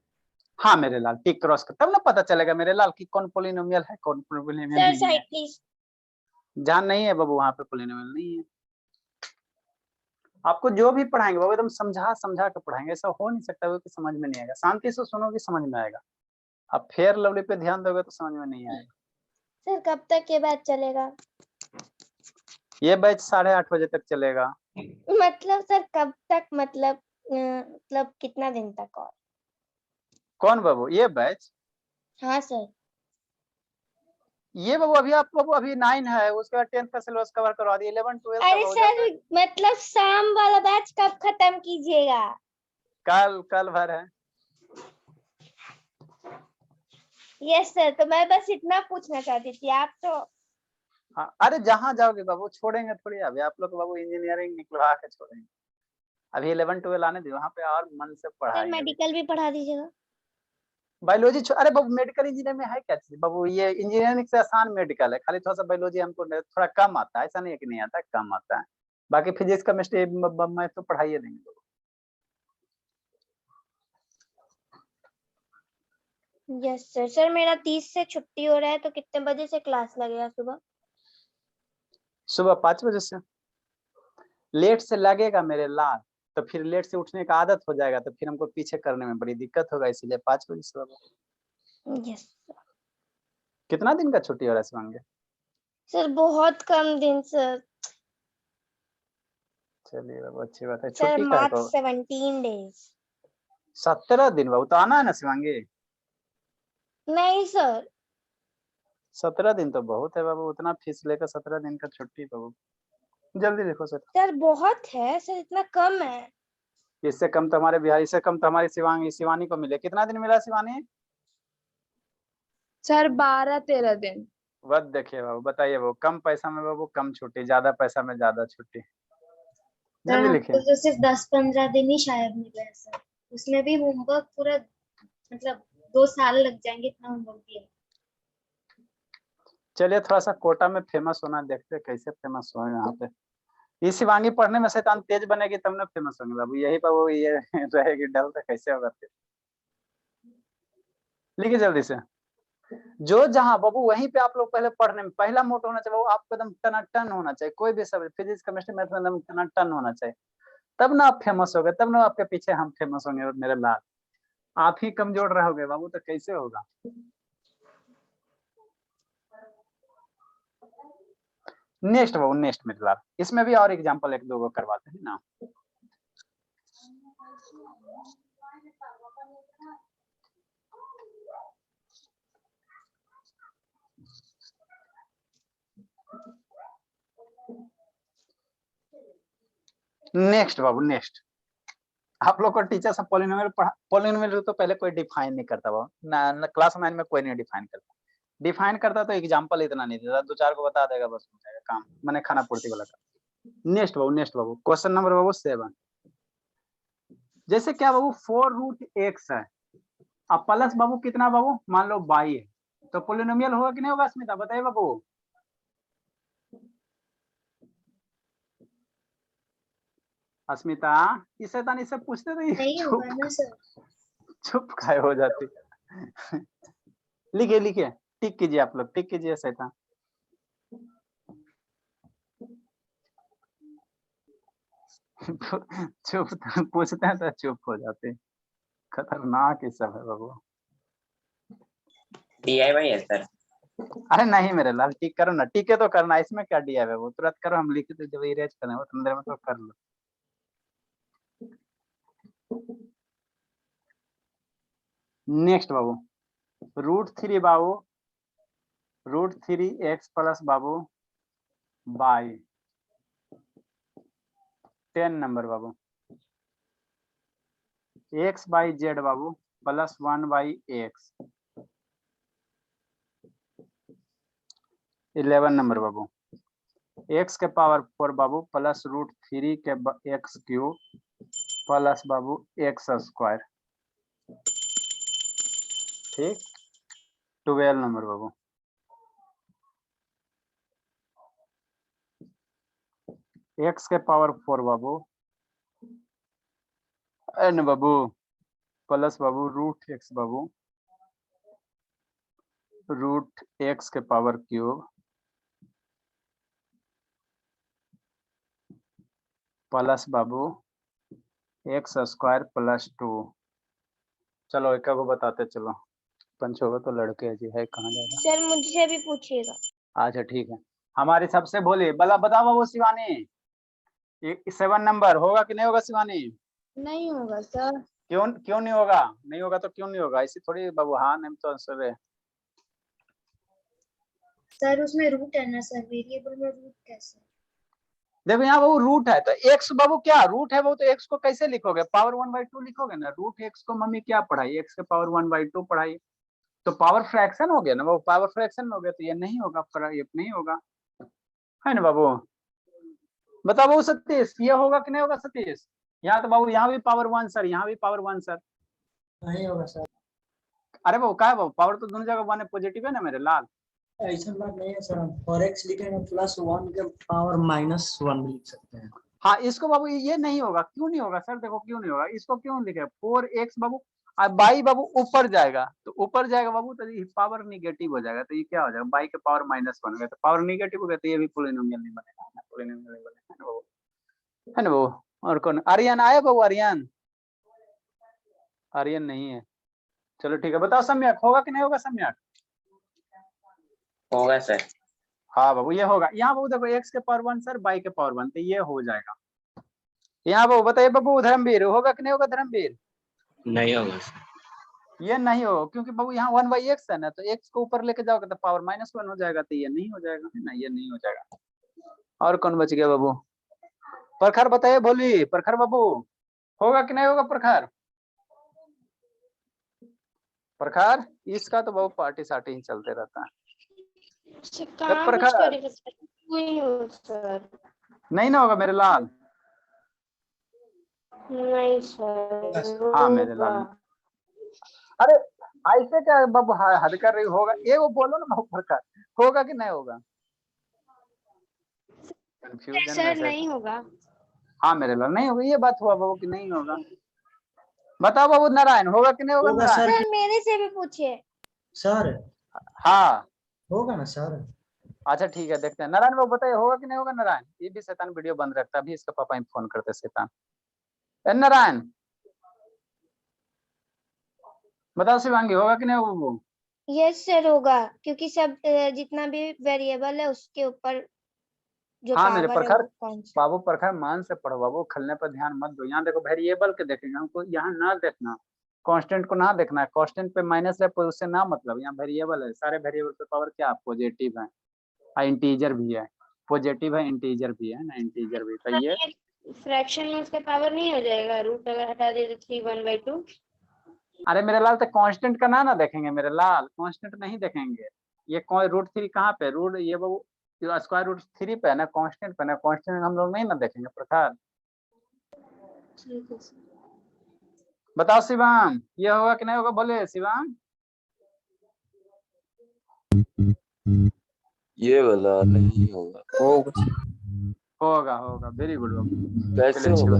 Speaker 1: हाँ मेरे लाल, टिक क्रॉस कर, तब ना पता चलेगा मेरे लाल कि कौन पोलिनोमियल है, कौन पोलिनोमियल
Speaker 3: सर
Speaker 1: नहीं है।
Speaker 3: Side please.
Speaker 1: जान नहीं है बाबू, वहाँ पे पोलिनोमियल नहीं है। आपको जो भी पढ़ाएंगे बाबू एकदम समझा के पढ़ाएंगे, ऐसा हो नहीं सकता वो कि समझ में नहीं आएगा। शांति से सुनोगे समझ में आएगा, अब फेयर लवली पे ध्यान दोगे तो समझ में नहीं आएगा।
Speaker 2: सर कब तक ये बैच चलेगा?
Speaker 1: ये बैच 8:30 बजे तक चलेगा।
Speaker 2: मतलब सर कब तक, मतलब कितना दिन तक? और
Speaker 1: कौन बाबू? ये बैच?
Speaker 2: हाँ सर।
Speaker 1: ये बाबू अभी आप बाबू अभी 9 है, उसके बाद 10th का सिलेबस कवर करवा दिए, 11 12 का
Speaker 2: अरे
Speaker 1: हो
Speaker 2: सर
Speaker 1: जाता है।
Speaker 2: मतलब शाम वाला बैच कब खत्म कीजिएगा?
Speaker 1: कल भर है।
Speaker 2: यस सर, तो मैं बस इतना पूछना चाहती थी। आप तो
Speaker 1: हाँ, अरे जहाँ जाओगे बाबू छोड़ेंगे थोड़ी। अभी आप लोग बाबू इंजीनियरिंग निकलवा के छोड़ेंगे, अभी 11 12 आने दो, वहाँ पे और मन से
Speaker 2: सर
Speaker 1: पढ़ाएंगे।
Speaker 2: मेडिकल भी पढ़ा दीजिएगा।
Speaker 1: बायोलॉजी अरे बाबू मेडिकल इंजीनियर में है क्या चीज बाबू, ये इंजीनियरिंग से आसान मेडिकल है, खाली थोड़ा सा बायोलॉजी हमको थोड़ा कम आता है, ऐसा नहीं है कि नहीं आता, कम आता है। बाकी फिजिक्स केमिस्ट्री मैं तो पढ़ाइए देंगे।
Speaker 2: Yes sir. सर मेरा 30 से छुट्टी हो रहा है, तो कितने बजे से क्लास लगेगा सुबह?
Speaker 1: सुबह 5 बजे से। लेट से लगेगा मेरे लाल तो फिर लेट से उठने का आदत हो जाएगा, तो फिर हमको पीछे करने में बड़ी दिक्कत होगा, इसीलिए 5 बजे से।
Speaker 2: यस
Speaker 1: कितना दिन का छुट्टी हो रहा है शिवांगी?
Speaker 2: सर, बहुत कम दिन सर।
Speaker 1: चलिए बाबू अच्छी बात है।
Speaker 2: सर
Speaker 1: छुट्टी का है
Speaker 2: मार्च
Speaker 1: तो
Speaker 2: 17 डेज।
Speaker 1: 17 दिन बाबू तो आना है ना शिवांगी।
Speaker 2: नहीं सर।
Speaker 1: 17 दिन तो बहुत है बाबू, उतना फीस लेकर 17 दिन का छुट्टी बाबू, जल्दी देखो सर।
Speaker 2: सर बहुत है सर, इतना कम है।
Speaker 1: इससे कम तो हमारे बिहार, इससे कम तो हमारी शिवानी को मिले। कितना दिन मिला शिवानी?
Speaker 9: सर 12-13 दिन।
Speaker 1: बस देखिए बाबू, बताइए बाबू, कम पैसा में बाबू कम छुट्टी, ज्यादा पैसा में ज्यादा छुट्टी।
Speaker 3: सर
Speaker 1: जल्दी
Speaker 3: हमको
Speaker 1: लिखिए।
Speaker 3: तो सिर्फ 10-15 दिन ही शायद मिला है सर, उसमें भी होमवर्क पूरा मतलब 2 साल लग जाएंगे, इतना होमवर्क दिया।
Speaker 1: चलिए थोड़ा सा कोटा में फेमस होना देखते हैं, कैसे फेमस हो यहाँ पे। ये शिवांगी पढ़ने में शैतान तेज बनेगी तब ना फेमस होंगे बाबू, यही बाबू ये रहेगी डल तो कैसे होगा फिर। लिखिए जल्दी से। जो जहाँ बाबू वहीं पे आप लोग पहले पढ़ने में पहला मोटो होना चाहिए बाबू, आपको एकदम टनाटन होना चाहिए, कोई भी सब्जेक्ट फिजिक्स केमिस्ट्री मैथ में एकदम टनाटन होना चाहिए, तब ना आप फेमस होगे, तब ना आपके पीछे हम फेमस होंगे मेरे लाल। आप ही कमजोर रहोगे बाबू तो कैसे होगा। नेक्स्ट बाबू नेक्स्ट मेरे लाल, इसमें भी और एग्जांपल एक दो करवाते हैं ना। नेक्स्ट बाबू नेक्स्ट, आप लोग को टीचर सब पॉलिनोमियल तो पहले कोई डिफाइन नहीं करता बाबू ना, क्लास 9 में कोई नहीं डिफाइन करता। डिफाइन करता तो एग्जांपल इतना नहीं देता, 2-4 को बता देगा बस हो जाएगा काम, मैंने खाना पूर्ति वाला काम। नेक्स्ट बाबू क्वेश्चन नंबर बाबू 7। जैसे क्या बाबू 4√x है, अब प्लस बाबू कितना बाबू मान लो y है, तो पॉलिनोमियल होगा कि नहीं होगा अस्मिता, बताइए बाबू। अस्मिता इसे तान इससे पूछते तो
Speaker 3: नहीं होगा ना सर।
Speaker 1: चुप खाए हो जाती। लिखिए लिखिए, टिक कीजिए आप लोग, टिक कीजिए शैतान। चुप पूछते हैं तो चुप हो जाते, खतरनाक ही सब है बाबू।
Speaker 5: DIY है सर।
Speaker 1: अरे नहीं मेरे लाल, टिक करो ना, टिके तो करना, इसमें क्या DIY है वो, तुरंत करो, हम लिखे तो जब इरेज करना वो अंदर में तो कर लो। नेक्स्ट बाबू √3 बाबू, √3x प्लस बाबू y 10 नंबर बाबू, x/z बाबू प्लस 1/x 11 नंबर बाबू, x के पावर 4 बाबू प्लस √3 के x³ प्लस बाबू x²। ठीक 12 नंबर बाबू, x के पावर 4 बाबू n बाबू प्लस बाबू √x बाबू √x के पावर क्यूब प्लस बाबू x² प्लस 2। चलो एक को बताते चलो, पंच होगा तो लड़के जी है कहाँ जा रहा।
Speaker 2: सर मुझसे भी पूछिएगा।
Speaker 1: अच्छा ठीक है, हमारी सबसे बोली बला बताओ बाबू शिवानी, 7 नंबर होगा कि नहीं होगा शिवानी?
Speaker 9: नहीं होगा सर।
Speaker 1: क्यों नहीं होगा? नहीं होगा तो क्यों नहीं होगा, ऐसी थोड़ी बाबू, हाँ नहीं तो आंसर है।
Speaker 3: सर उसमें रूट है ना सर, वेरिएबल में रूट कैसे?
Speaker 1: देखो यहाँ बाबू रूट है तो x बाबू क्या रूट है बाबू, तो x को कैसे लिखोगे, पावर 1/2 लिखोगे ना। √x को मम्मी क्या पढ़ाई, x के पावर 1/2 पढ़ाई, तो पावर फ्रैक्शन हो गया ना बाबू, पावर फ्रैक्शन हो गया तो ये नहीं होगा, ये नहीं होगा, है ना बाबू। बताओ बाबू सतीश, ये होगा कि नहीं होगा सतीश? यहाँ तो बाबू यहाँ भी पावर 1 सर, यहाँ भी पावर 1 सर,
Speaker 8: नहीं होगा सर।
Speaker 1: अरे बाबू क्या है बाबू, पावर तो दोनों जगह 1 है, पॉजिटिव है ना मेरे लाल।
Speaker 8: ऐसा बात नहीं है सर, हम फॉर एक्स लिखेंगे +1 के पावर -1 भी लिख सकते हैं।
Speaker 1: हाँ इसको बाबू ये नहीं होगा, क्यों नहीं होगा सर, देखो क्यों नहीं होगा, इसको क्यों लिखे 4x बाबू, अब बाई बाबू ऊपर जाएगा, तो ऊपर जाएगा बाबू तो ये पावर निगेटिव हो जाएगा, तो ये क्या हो जाएगा, बाई के पावर -1 हो गया, तो पावर निगेटिव हो गया, तो ये भी पॉलिनोमियल नहीं बनेगा, पॉलिनोमियल नहीं बनेगा, है ना बाबू, है ना बाबू। और कौन, आर्यन आया बाबू, आर्यन, आर्यन नहीं है, चलो ठीक है, बताओ सम्यक होगा कि नहीं होगा सम्यक।
Speaker 5: होगा सर।
Speaker 1: हाँ बाबू ये होगा, यहाँ बाबू देखो x के पावर 1 सर, बाई के पावर 1, तो ये हो जाएगा। यहाँ बाबू बताइए बाबू, धर्मवीर होगा कि नहीं होगा धर्मवीर।
Speaker 4: नहीं होगा सर।
Speaker 1: ये नहीं हो, क्योंकि बाबू यहाँ 1/x है ना, तो x को ऊपर लेके जाओगे तो पावर -1 हो जाएगा, तो ये नहीं हो जाएगा, है ना, ये नहीं हो जाएगा। और कौन बच गया बाबू, प्रखर बताइए, भोली प्रखर बाबू होगा कि नहीं होगा प्रखर। प्रखर इसका तो बाबू पार्टी साटी ही चलते रहता है। प्रखर नहीं ना होगा मेरे लाल।
Speaker 9: नहीं सर।
Speaker 1: हाँ मेरे लाल, अरे ऐसे क्या बाबू हद कर रही, होगा ये वो बोलो ना बाबू, प्रखर होगा कि नहीं होगा, कंफ्यूजन
Speaker 2: सर नहीं होगा।
Speaker 1: हाँ मेरे लाल नहीं होगा, ये बात हुआ बाबू कि नहीं होगा। बताओ बाबू नारायण होगा कि नहीं होगा
Speaker 8: होगा
Speaker 1: नारायण।
Speaker 8: सर।
Speaker 2: सर मेरे से भी पूछिए।
Speaker 8: सर
Speaker 1: हाँ
Speaker 8: होगा ना सर।
Speaker 1: अच्छा ठीक है, देखते हैं नारायण बाबू बताइए होगा कि नहीं होगा नारायण। ये भी शैतान वीडियो बंद रखता है, अभी इसका पापा ही फोन करते शैतान। नारायण बताओ शिवांगी होगा कि नहीं होगा बाबू।
Speaker 2: यस सर होगा, क्योंकि सब जितना भी वेरिएबल है उसके ऊपर जो
Speaker 1: हाँ मेरे
Speaker 2: पावर है
Speaker 1: प्रखर
Speaker 2: वो कौन सा।
Speaker 1: बाबू, प्रखर मान से पढ़ो बाबू, खलने पर ध्यान मत दो। यहाँ देखो वेरिएबल के देखेंगे हमको, यहाँ ना देखना, कांस्टेंट को ना देखना है, कांस्टेंट पे माइनस है पर उससे ना मतलब, यहाँ वेरिएबल है, सारे वेरिएबल पे पावर क्या पॉजिटिव है, इंटीजर भी है, पॉजिटिव है, इंटीजर भी है ना, इंटीजर भी, तो ये
Speaker 9: फ्रैक्शन में उसका पावर नहीं हो जाएगा, रूट अगर हटा दे तो 3/1/2।
Speaker 1: अरे मेरे लाल तो कांस्टेंट का ना देखेंगे मेरे लाल, कांस्टेंट नहीं देखेंगे। ये √3 कहाँ पे, रूट ये बाबू √3 पे है ना, कांस्टेंट पे ना, कांस्टेंट हम लोग नहीं ना देखेंगे प्रकार।
Speaker 9: ठीक है सर।
Speaker 1: बताओ शिवांग ये होगा कि नहीं होगा, बोले शिवांग।
Speaker 6: ये वाला नहीं होगा।
Speaker 1: होगा होगा, वेरी गुड बाबू,
Speaker 6: कैसे होगा?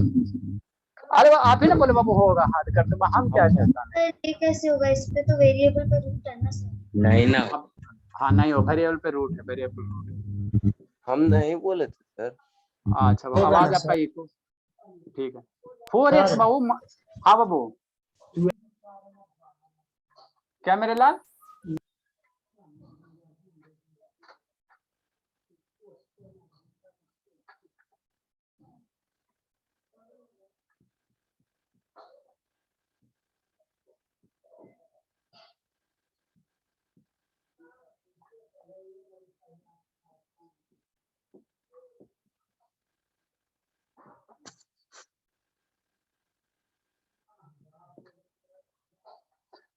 Speaker 1: अरे आप ही ना बोले बाबू होगा, हाथ करते हम क्या कहता है।
Speaker 3: ये कैसे होगा, इस पे तो वेरिएबल पे रूट है ना सर।
Speaker 4: नहीं ना।
Speaker 1: हाँ नहीं हो, वेरिएबल पे रूट है, वेरिएबल रूट
Speaker 6: हम नहीं बोले थे सर।
Speaker 1: है। अच्छा बाबू आवाज आपका इको, ठीक है 4x बाबू। हाँ बाबू क्या मेरे लाल।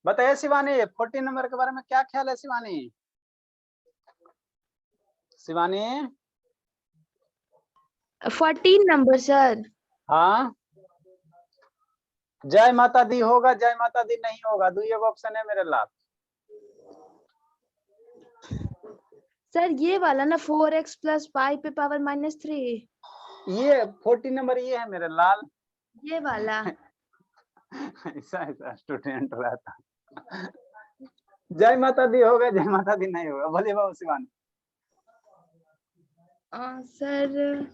Speaker 1: बताइए शिवानी 14 नंबर के बारे में क्या ख्याल है शिवानी। Shivani
Speaker 9: 14 number sir.
Speaker 1: हाँ जय माता दी होगा, जय माता दी नहीं होगा, दो ऑप्शन है मेरे लाल।
Speaker 9: सर ये वाला ना 4x + y पे पावर -3,
Speaker 1: ये 14 नंबर ये है मेरे लाल।
Speaker 9: ये वाला।
Speaker 1: ऐसा ऐसा स्टूडेंट रहता। जय माता दी होगा, जय माता दी नहीं होगा, बोलिए बाबू शिवानी।
Speaker 9: सर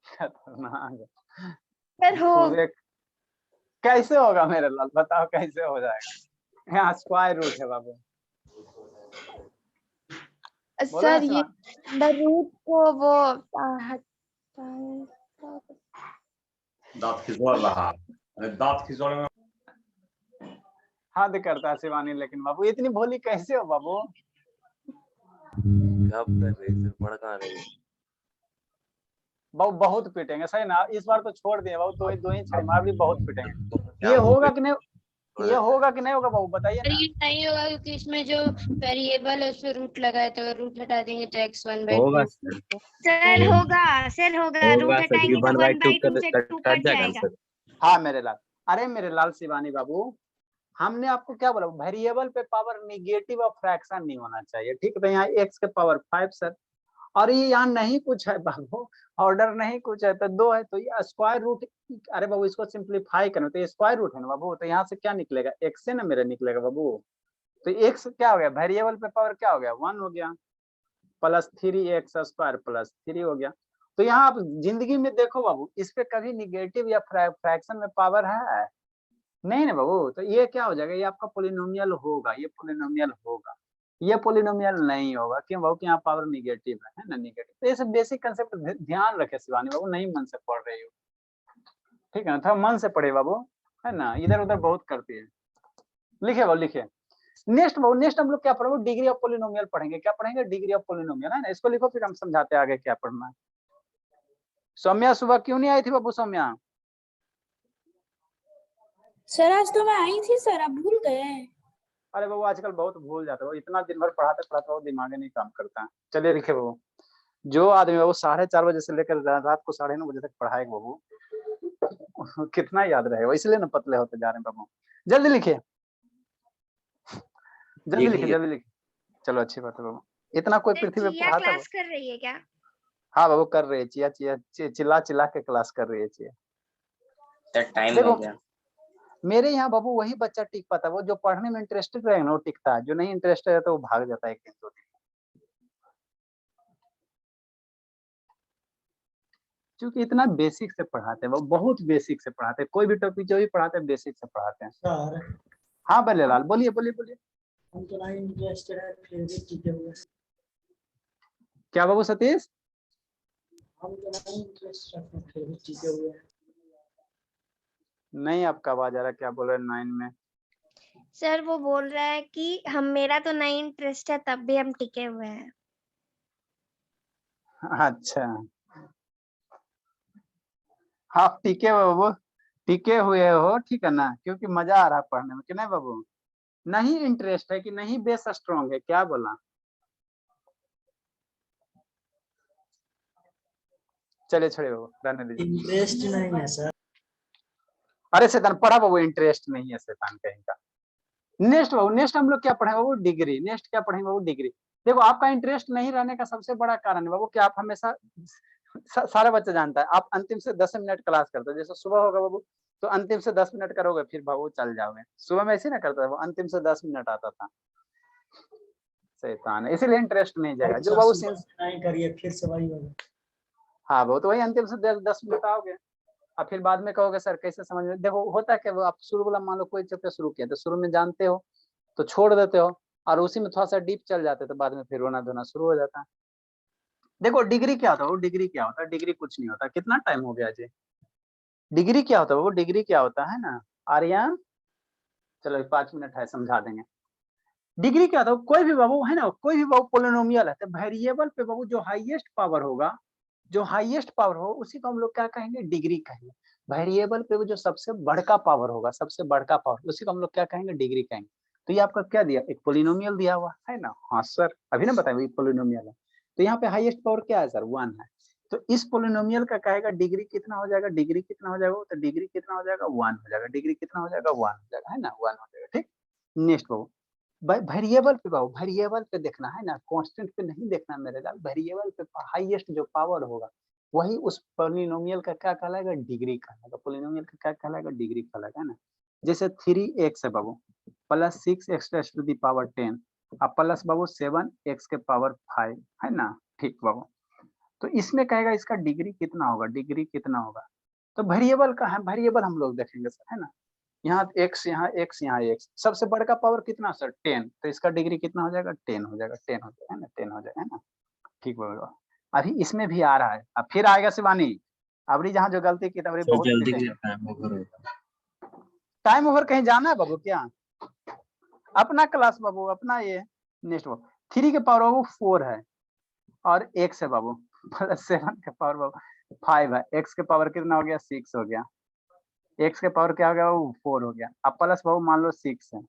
Speaker 1: खतरनाक
Speaker 9: सर हो
Speaker 1: पूरे कैसे होगा मेरे लाल, बताओ कैसे हो जाएगा। यहाँ स्क्वायर रूट है बाबू। बोलो ना
Speaker 9: सर ये
Speaker 1: शिवानी।
Speaker 9: अंडर रूट को वो
Speaker 10: दांत खिसवाड़ रहा है, दांत खिसवाड़।
Speaker 1: हद करता है शिवानी, लेकिन बाबू इतनी भोली कैसे हो बाबू।
Speaker 6: क्या कर रही सर, पढ़ कहाँ रही है?
Speaker 1: बाबू बहुत पीटेंगे सही ना, इस बार तो छोड़ दिए बाबू, दो ही छड़ी मार दी, बहुत पीटेंगे। ये होगा कि नहीं, ये होगा कि नहीं होगा बाबू बताइए ना।
Speaker 9: ये नहीं होगा क्योंकि इसमें जो वेरिएबल है उसमें रूट लगा है, तो अगर रूट हटा देंगे तो
Speaker 4: होगा
Speaker 9: x1/2।
Speaker 4: सर।
Speaker 2: सर होगा रूट हटाएंगे तो 1/2 से 2 कट जाएगा।
Speaker 1: हाँ मेरे लाल अरे मेरे लाल शिवानी बाबू, हमने आपको क्या बोला, वेरिएबल पे पावर निगेटिव और फ्रैक्शन नहीं होना चाहिए, ठीक है। तो यहाँ x के पावर 5 सर, और ये यहाँ नहीं कुछ है बाबू, ऑर्डर नहीं कुछ है, तो 2 है, तो ये स्क्वायर रूट, अरे बाबू इसको सिंप्लीफाई करना, तो ये स्क्वायर रूट है ना बाबू, तो यहाँ से क्या निकलेगा, x से ना मेरा निकलेगा बाबू, तो x क्या हो गया, वेरिएबल पे पावर क्या हो गया, 1 हो गया, प्लस 3x² प्लस 3 हो गया। तो यहाँ आप जिंदगी में देखो बाबू, इस पे कभी निगेटिव या फ्रैक्शन में पावर है नहीं ना बाबू, तो ये क्या हो जाएगा, ये आपका पोलिनोमियल होगा, ये पोलिनोमियल होगा, ये पोलिनोमियल नहीं होगा, क्यों बाबू, कि यहाँ पावर निगेटिव है ना, निगेटिव। तो ये सब बेसिक कंसेप्ट ध्यान रखे शिवानी बाबू, नहीं मन से पढ़ रही हो, ठीक है ना, थोड़ा मन से पढ़े बाबू, है ना, इधर उधर बहुत करती है। लिखे बाबू, लिखे। नेक्स्ट बाबू, नेक्स्ट हम लोग क्या पढ़ेंगे, डिग्री ऑफ पोलिनोमियल पढ़ेंगे, क्या पढ़ेंगे, डिग्री ऑफ पोलिनोमियल, है ना, इसको लिखो, फिर हम समझाते हैं आगे क्या पढ़ना है। सौम्या सुबह क्यों नहीं आई थी बाबू, सौम्या?
Speaker 9: सर आज तो मैं आई थी सर, आप भूल गए।
Speaker 1: अरे बाबू आजकल बहुत भूल जाते हो, इतना दिन भर पढ़ाते पढ़ाते दिमाग नहीं काम करता है। चलिए लिखे बाबू, जो आदमी बाबू 4:30 बजे से लेकर रात को 9:30 बजे तक पढ़ाएगा बाबू, कितना याद रहेगा, इसलिए ना पतले होते जा रहे हैं बाबू। जल्दी लिखिए, जल्दी लिखिए, जल्दी लिखिए। चलो अच्छी बात है बाबू, इतना कोई पृथ्वी में पढ़ाता
Speaker 2: क्लास कर रही है क्या?
Speaker 1: हाँ बाबू कर रही है, चिया चिया चिल्ला चिल्ला के क्लास कर रही है चिया।
Speaker 5: सर टाइम
Speaker 1: देखो,
Speaker 5: हो गया।
Speaker 1: मेरे यहाँ बाबू वही बच्चा टिक पाता है, वो जो पढ़ने में इंटरेस्टेड रहेगा ना वो टिकता है, जो नहीं इंटरेस्टेड है तो वो भाग जाता है 1 दिन 2 दिन। क्योंकि इतना बेसिक से पढ़ाते हैं, वो बहुत बेसिक से पढ़ाते हैं, कोई भी टॉपिक जो भी पढ़ाते हैं बेसिक से पढ़ाते हैं।
Speaker 8: सर
Speaker 1: हाँ बल्ले लाल, बोलिए बोलिए बोलिए।
Speaker 8: हम तो नहीं इंटरेस्टेड है, फिर भी टीके हुए।
Speaker 1: क्या बाबू सतीश?
Speaker 8: हम तो नहीं इंटरेस्टेड है, फिर भी टीके हुए।
Speaker 1: नहीं आपका आवाज आ रहा, क्या बोल रहे हैं 9 में?
Speaker 2: सर वो बोल रहा है कि हम, मेरा तो नहीं इंटरेस्ट है, तब भी हम टिके हुए हैं।
Speaker 1: अच्छा, आप टिके हुए बाबू, टिके हुए हो, ठीक है ना, क्योंकि मजा आ रहा है पढ़ने में, कि नहीं बाबू? नहीं इंटरेस्ट है कि नहीं बेस स्ट्रॉन्ग है, क्या बोला? चलिए छोड़िए बाबू, रहने दीजिए।
Speaker 8: इंटरेस्ट नहीं है सर।
Speaker 1: अरे शैतान पढ़ा बाबू, इंटरेस्ट नहीं है शैतान कहीं का। नेक्स्ट बाबू, नेक्स्ट हम लोग क्या पढ़ेंगे बाबू, डिग्री। नेक्स्ट क्या पढ़ेंगे बाबू, डिग्री। देखो आपका इंटरेस्ट नहीं रहने का सबसे बड़ा कारण है बाबू कि आप हमेशा, सारे बच्चे जानता है, आप अंतिम से 10 मिनट क्लास करते हो। जैसे सुबह होगा बाबू तो अंतिम से 10 मिनट करोगे, फिर बाबू चल जाओगे। सुबह में ऐसे ना करता था वो, अंतिम से 10 मिनट आता था। शैतान है, इसीलिए इंटरेस्ट नहीं जाएगा। जो बाबू
Speaker 8: नहीं करिए, फिर से वही होगा।
Speaker 1: हाँ बाबू, तो वही अंतिम से 10 मिनट आओगे, और फिर बाद में कहोगे सर कैसे समझ में। देखो होता है कि वो आप शुरू वाला, मान लो कोई चैप्टर शुरू किया तो शुरू में जानते हो तो छोड़ देते हो, और उसी में थोड़ा सा डीप चल जाते तो बाद में फिर रोना धोना शुरू हो जाता है। देखो डिग्री क्या होता है, वो डिग्री क्या होता है, डिग्री कुछ नहीं होता। कितना टाइम हो गया जी? डिग्री क्या होता है वो, डिग्री क्या होता है ना आर्यन? चलो 5 मिनट है, समझा देंगे। डिग्री क्या होता है, कोई भी बाबू है ना, कोई भी बाबू पोलिनोमियल है तो वेरिएबल पे बाबू जो हाईएस्ट पावर होगा, जो हाईएस्ट पावर हो उसी को हम लोग क्या कहेंगे, डिग्री कहेंगे। वेरिएबल पे वो जो सबसे बड़का पावर होगा, सबसे बड़का पावर, उसी को हम लोग क्या कहेंगे, डिग्री कहेंगे। तो ये आपका क्या दिया, एक पोलिनोमियल दिया हुआ है ना? हाँ सर, अभी ना बताएं पोलिनोमियल है, तो यहाँ पे हाईएस्ट पावर क्या है सर, 1 है। तो इस पोलिनोमियल का कहेगा डिग्री कितना हो जाएगा, डिग्री कितना हो जाएगा, तो डिग्री कितना हो जाएगा, 1 हो जाएगा। डिग्री कितना हो जाएगा, 1 हो जाएगा, है ना, 1 हो जाएगा। ठीक, नेक्स्ट बाबू, वेरिएबल पे बाबू, वेरिएबल पे देखना है ना, कांस्टेंट पे नहीं देखना मेरे लाल। वेरिएबल पे हाईएस्ट जो पावर होगा वही उस पोलिनोमियल का क्या कहलाएगा, डिग्री कहलाएगा। पोलिनोमियल का क्या कहलाएगा, डिग्री कहलाएगा, है ना। जैसे 3x है बाबू plus 6x to the power 10 और प्लस बाबू 7x के पावर 5, है ना। ठीक बाबू, तो इसमें कहेगा इसका डिग्री कितना होगा, डिग्री कितना होगा। तो वेरिएबल का है, वेरिएबल हम लोग देखेंगे सर, है ना। यहाँ x, यहाँ x, यहाँ x, सबसे बड़का पावर कितना सर, 10, तो इसका डिग्री कितना हो जाएगा, 10 हो जाएगा, 10 हो जाएगा, है ना, 10 हो जाएगा, है ना। ठीक बाबू, अभी इसमें भी आ रहा है, अब फिर आएगा शिवानी। अबरी जहाँ जो गलती की तबरी बहुत
Speaker 4: जल्दी टाइम ओवर होगा।
Speaker 1: टाइम ओवर कहीं जाना है बाबू क्या? अपना क्लास बाबू, अपना ये नेक्स्ट बाबू 3 के पावर बाबू 4 है और x है बाबू प्लस 7 के पावर बाबू 5 है। x के पावर कितना हो गया, 6 हो गया। x के पावर क्या हो गया बाबू, 4 हो गया। अब प्लस बाबू मान लो 6 है,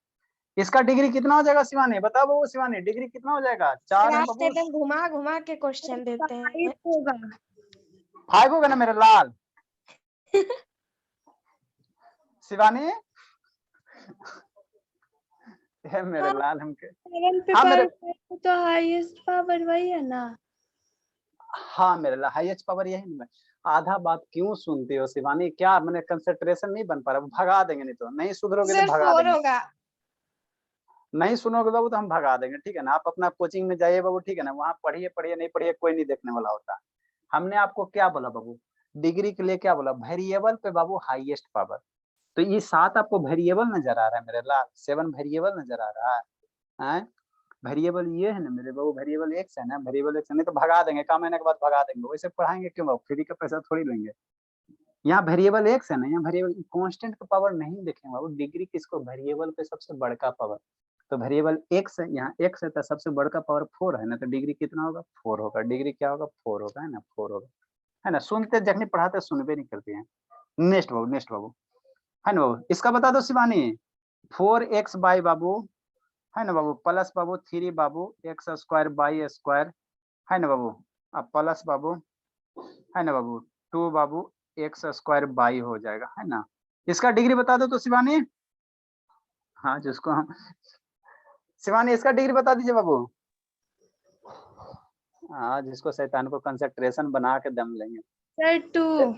Speaker 1: इसका डिग्री कितना हो जाएगा शिवानी, बताओ बाबू शिवानी, डिग्री कितना हो जाएगा, 4 है बाबू।
Speaker 9: घुमा घुमा के क्वेश्चन देते हैं।
Speaker 1: 5 होगा ना मेरे लाल। शिवानी ये मेरे
Speaker 9: हाँ।
Speaker 1: लाल हमके
Speaker 9: 7 पे
Speaker 1: हाँ
Speaker 9: पावर
Speaker 1: मेरे
Speaker 9: 5 तो हाईएस्ट पावर वही है ना।
Speaker 1: हाँ मेरे लाल हाईएस्ट पावर यही है। आधा बात क्यों सुनती हो शिवानी? क्या मैंने कंसंट्रेशन नहीं बन पा रहा? भगा देंगे, नहीं तो नहीं सुधरोगे तो
Speaker 9: सर
Speaker 1: भगा
Speaker 9: 4
Speaker 1: देंगे।
Speaker 9: होगा।
Speaker 1: नहीं सुनोगे बाबू तो हम भगा देंगे, ठीक है ना? आप अपना कोचिंग में जाइए बाबू, ठीक है ना? वहाँ पढ़िए पढ़िए, नहीं पढ़िए कोई नहीं देखने वाला होता। हमने आपको क्या बोला बाबू? डिग्री के लिए क्या बोला? वेरिएबल पे बाबू हाईएस्ट पावर। तो ये 7 आपको वेरिएबल नजर आ रहा है मेरे लाल, 7 वेरिएबल नजर आ रहा है। वेरिएबल ये है ना मेरे बाबू, वेरिएबल एक्स है ना, वेरिएबल एक्स नहीं तो भगा देंगे, का महीने के बाद भगा देंगे। वैसे पढ़ाएंगे क्यों बाबू? फ्री का पैसा थोड़ी लेंगे। यहाँ वेरिएबल एक्स है ना, यहाँ वेरिएबल कांस्टेंट का पावर नहीं देखेंगे बाबू। डिग्री किसको? वेरिएबल पे सबसे बड़का पावर। तो वेरिएबल एक्स है, यहाँ एक्स है तो सबसे बड़का पावर 4 है ना, तो डिग्री कितना होगा? 4 होगा। डिग्री क्या होगा? 4 होगा, है ना? 4 होगा, है ना? सुनते जखनी पढ़ाते सुनबे नहीं करते हैं। नेक्स्ट बाबू, नेक्स्ट बाबू, है ना बाबू? इसका बता दो शिवानी। 4x बाई बाबू, है ना बाबू, प्लस बाबू 3 बाबू एक्स स्क्वायर बाई स्क्वायर, है ना बाबू? अब प्लस बाबू, है ना बाबू 2 बाबू एक्स स्क्वायर बाई हो जाएगा, है ना? इसका डिग्री बता दो तो शिवानी। हाँ जिसको हम शिवानी इसका डिग्री बता दीजिए बाबू। हाँ जिसको शैतान को कंसंट्रेशन बना के दम लेंगे।
Speaker 9: सर 2।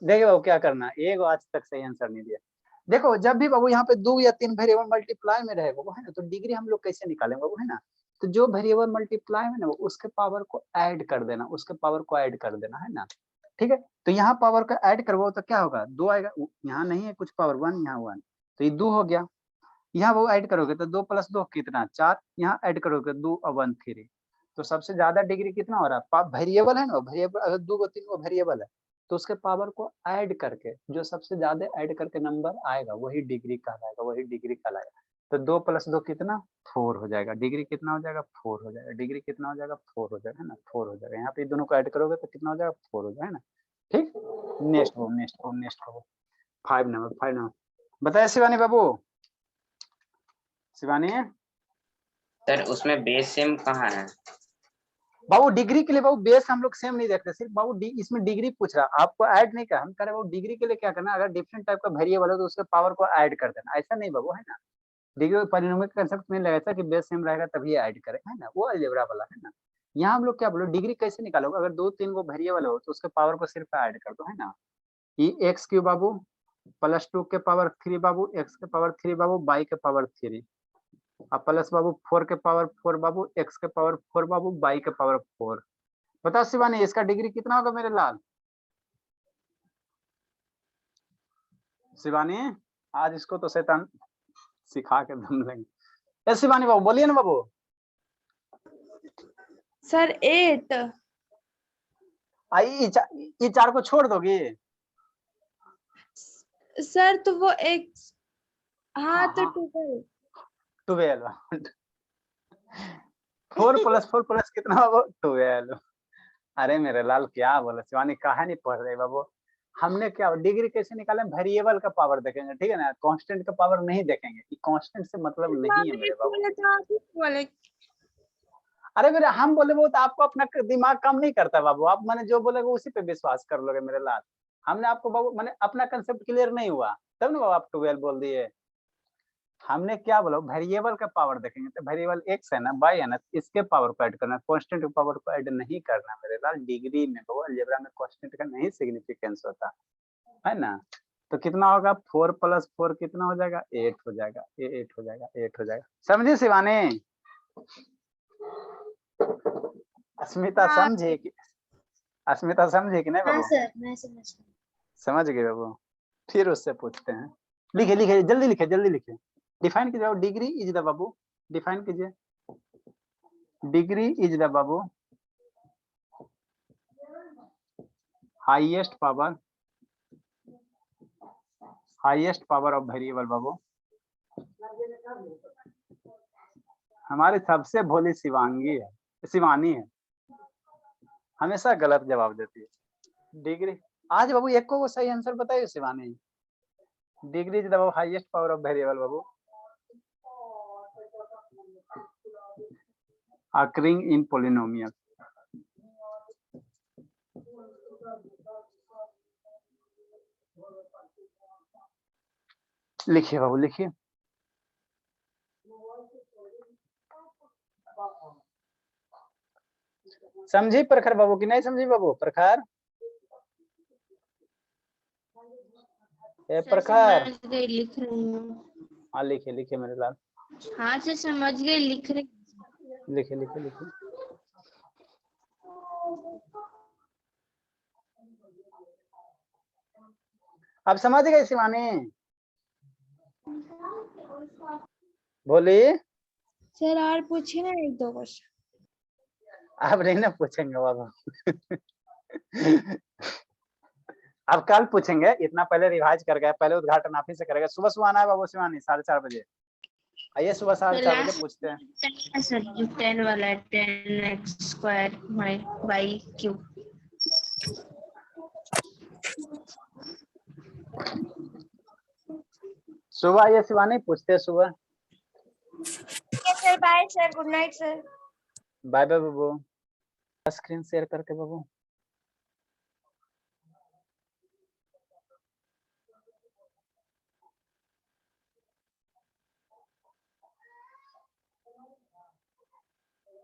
Speaker 1: देखिए बाबू क्या करना, एक आज तक सही आंसर नहीं दिया। देखो जब भी बाबू यहाँ पे 2 या 3 वेरिएबल मल्टीप्लाई में रहे बाबू, है ना, तो डिग्री हम लोग कैसे निकालेंगे बाबू, है ना? तो जो वेरिएबल मल्टीप्लाई में ना उसके पावर को ऐड कर देना, उसके पावर को ऐड कर देना, है ना? ठीक है, तो यहाँ पावर का ऐड करवाओ तो क्या होगा? 2 आएगा। यहाँ नहीं है कुछ पावर, 1 यहाँ 1, तो ये 2 हो गया। यहाँ वो ऐड करोगे तो 2 + 2 कितना? 4। यहाँ ऐड करोगे 2 और 1 3। तो सबसे ज्यादा डिग्री कितना हो रहा है? वेरिएबल है ना, वेरिएबल अगर 2 को 3 को वेरिएबल है तो उसके पावर को ऐड करके जो सबसे ज्यादा ऐड करके नंबर आएगा वही डिग्री कहलाएगा, वही डिग्री कहलाएगा। तो 2 + 2 कितना? 4 हो जाएगा। डिग्री कितना हो जाएगा? 4 हो जाएगा। डिग्री कितना हो जाएगा? 4 हो जाएगा, है ना? 4 हो जाएगा। यहाँ पे दोनों को ऐड करोगे तो कितना हो जाएगा? 4 हो जाएगा, है ना? ठीक। नेक्स्ट हो, नेक्स्ट हो, नेक्स्ट हो। 5 नंबर, 5 नंबर बताए शिवानी बाबू। शिवानी
Speaker 5: सर उसमें बेस सेम कहाँ है?
Speaker 1: बाबू डिग्री के लिए बाबू बेस हम लोग सेम नहीं देखते, सिर्फ बाबू इसमें डिग्री पूछ रहा, आपको ऐड नहीं कर। हम कह रहे बाबू डिग्री के लिए क्या करना, अगर डिफरेंट टाइप का वेरिएबल है तो उसके पावर को ऐड कर देना, ऐसा नहीं बाबू, है ना? डिग्री पॉलिनोमियल कंसेप्ट में लगा था कि बेस सेम रहेगा तभी ऐड करें, है ना? वो अलजेब्रा वाला है ना। यहाँ हम लोग क्या बोलो, डिग्री कैसे निकालोगे? अगर 2-3 को वेरिएबल हो तो उसके पावर को सिर्फ ऐड कर दो, है ना? ये x³ बाबू +2 के पावर 3 बाबू, x के पावर 3 बाबू, y के पावर 3, अब प्लस बाबू 4 के पावर 4 बाबू, x के पावर 4 बाबू, y के पावर 4। बताओ शिवानी इसका डिग्री कितना होगा मेरे लाल? शिवानी आज इसको तो शैतान सिखा के दम लेंगे। शिवानी बाबू बोलिए ना बाबू।
Speaker 9: सर 8।
Speaker 1: ये 4 को छोड़ दोगे?
Speaker 9: सर तो वो एक हाँ तो
Speaker 1: हाँ।
Speaker 9: 12।
Speaker 1: 12 4 + 4 + कितना बाबू? 12। अरे मेरे लाल क्या बोला शिवानी, कहा नहीं पढ़ रहे बाबू। हमने क्या डिग्री कैसे निकाले? वेरिएबल का पावर देखेंगे, ठीक है ना? कांस्टेंट का पावर नहीं देखेंगे, कि कांस्टेंट से मतलब नहीं है मेरे बाबू। अरे मेरे हम बोले वो तो आपको अपना दिमाग काम नहीं करता बाबू, आप मैंने जो बोलेगा उसी पे विश्वास कर लोगे मेरे लाल। हमने आपको बाबू मैंने अपना कंसेप्ट क्लियर नहीं हुआ तब ना बाबू आप 12 बोल दिए। हमने क्या बोला, वेरिएबल का पावर देखेंगे, तो वेरिएबल x है ना, y है ना, इसके पावर को ऐड करना, कांस्टेंट के पावर को ऐड नहीं करना मेरे लाल। डिग्री में बाबू अलजेब्रा में कांस्टेंट का नहीं सिग्निफिकेंस होता है ना। तो कितना होगा? 4 + 4 कितना हो जाएगा? 8 हो जाएगा। 8 हो जाएगा, 8 हो जाएगा। समझे शिवानी? अस्मिता
Speaker 9: हाँ।
Speaker 1: समझे कि अस्मिता समझे कि नहीं
Speaker 3: हाँ
Speaker 1: बाबू?
Speaker 3: सर मैं समझ गई।
Speaker 1: समझ गए बाबू? फिर उससे पूछते हैं। लिखे लिखे जल्दी लिखे, जल्दी लिखे। डिफाइन कीजिए डिग्री इज द बाबू, डिफाइन कीजिए। डिग्री इज द बाबू हाईएस्ट पावर ऑफ वेरिएबल बाबू। हमारी सबसे भोली शिवानी है, हमेशा गलत जवाब देती है। डिग्री आज बाबू एक को सही आंसर बताइए Shivani. Degree is the highest power of variable Babu occurring in polynomial। लिखिए बाबू लिखिए। समझी प्रखर बाबू कि नहीं समझी बाबू? प्रखर ए प्रखर,
Speaker 9: समझ गई, लिख रही हूँ।
Speaker 1: हाँ लिखिए लिखिए मेरे लाल,
Speaker 9: हाँ सर समझ गई, लिख रही।
Speaker 1: लिखिए लिखिए लिखिए। अब समझ गए शिवानी? बोली।
Speaker 9: सर और पूछिए ना एक दो क्वेश्चन।
Speaker 1: अब नहीं ना पूछेंगे बाबू अब कल पूछेंगे, इतना पहले रिवाइज कर गए, पहले उद्घाटन आप ही से करेगा। सुबह सुबह आना है बाबू शिवानी 4:30 बजे, आइए सुबह 4:30 बजे पूछते हैं।
Speaker 9: सर जो 10 वाला है 10x स्क्वायर बाई क्यू।
Speaker 1: सुबह आइए शिवानी, पूछते हैं सुबह।
Speaker 2: Sir bye sir, good night sir.
Speaker 1: Bye bye बाबू, स्क्रीन शेयर करके बाबू।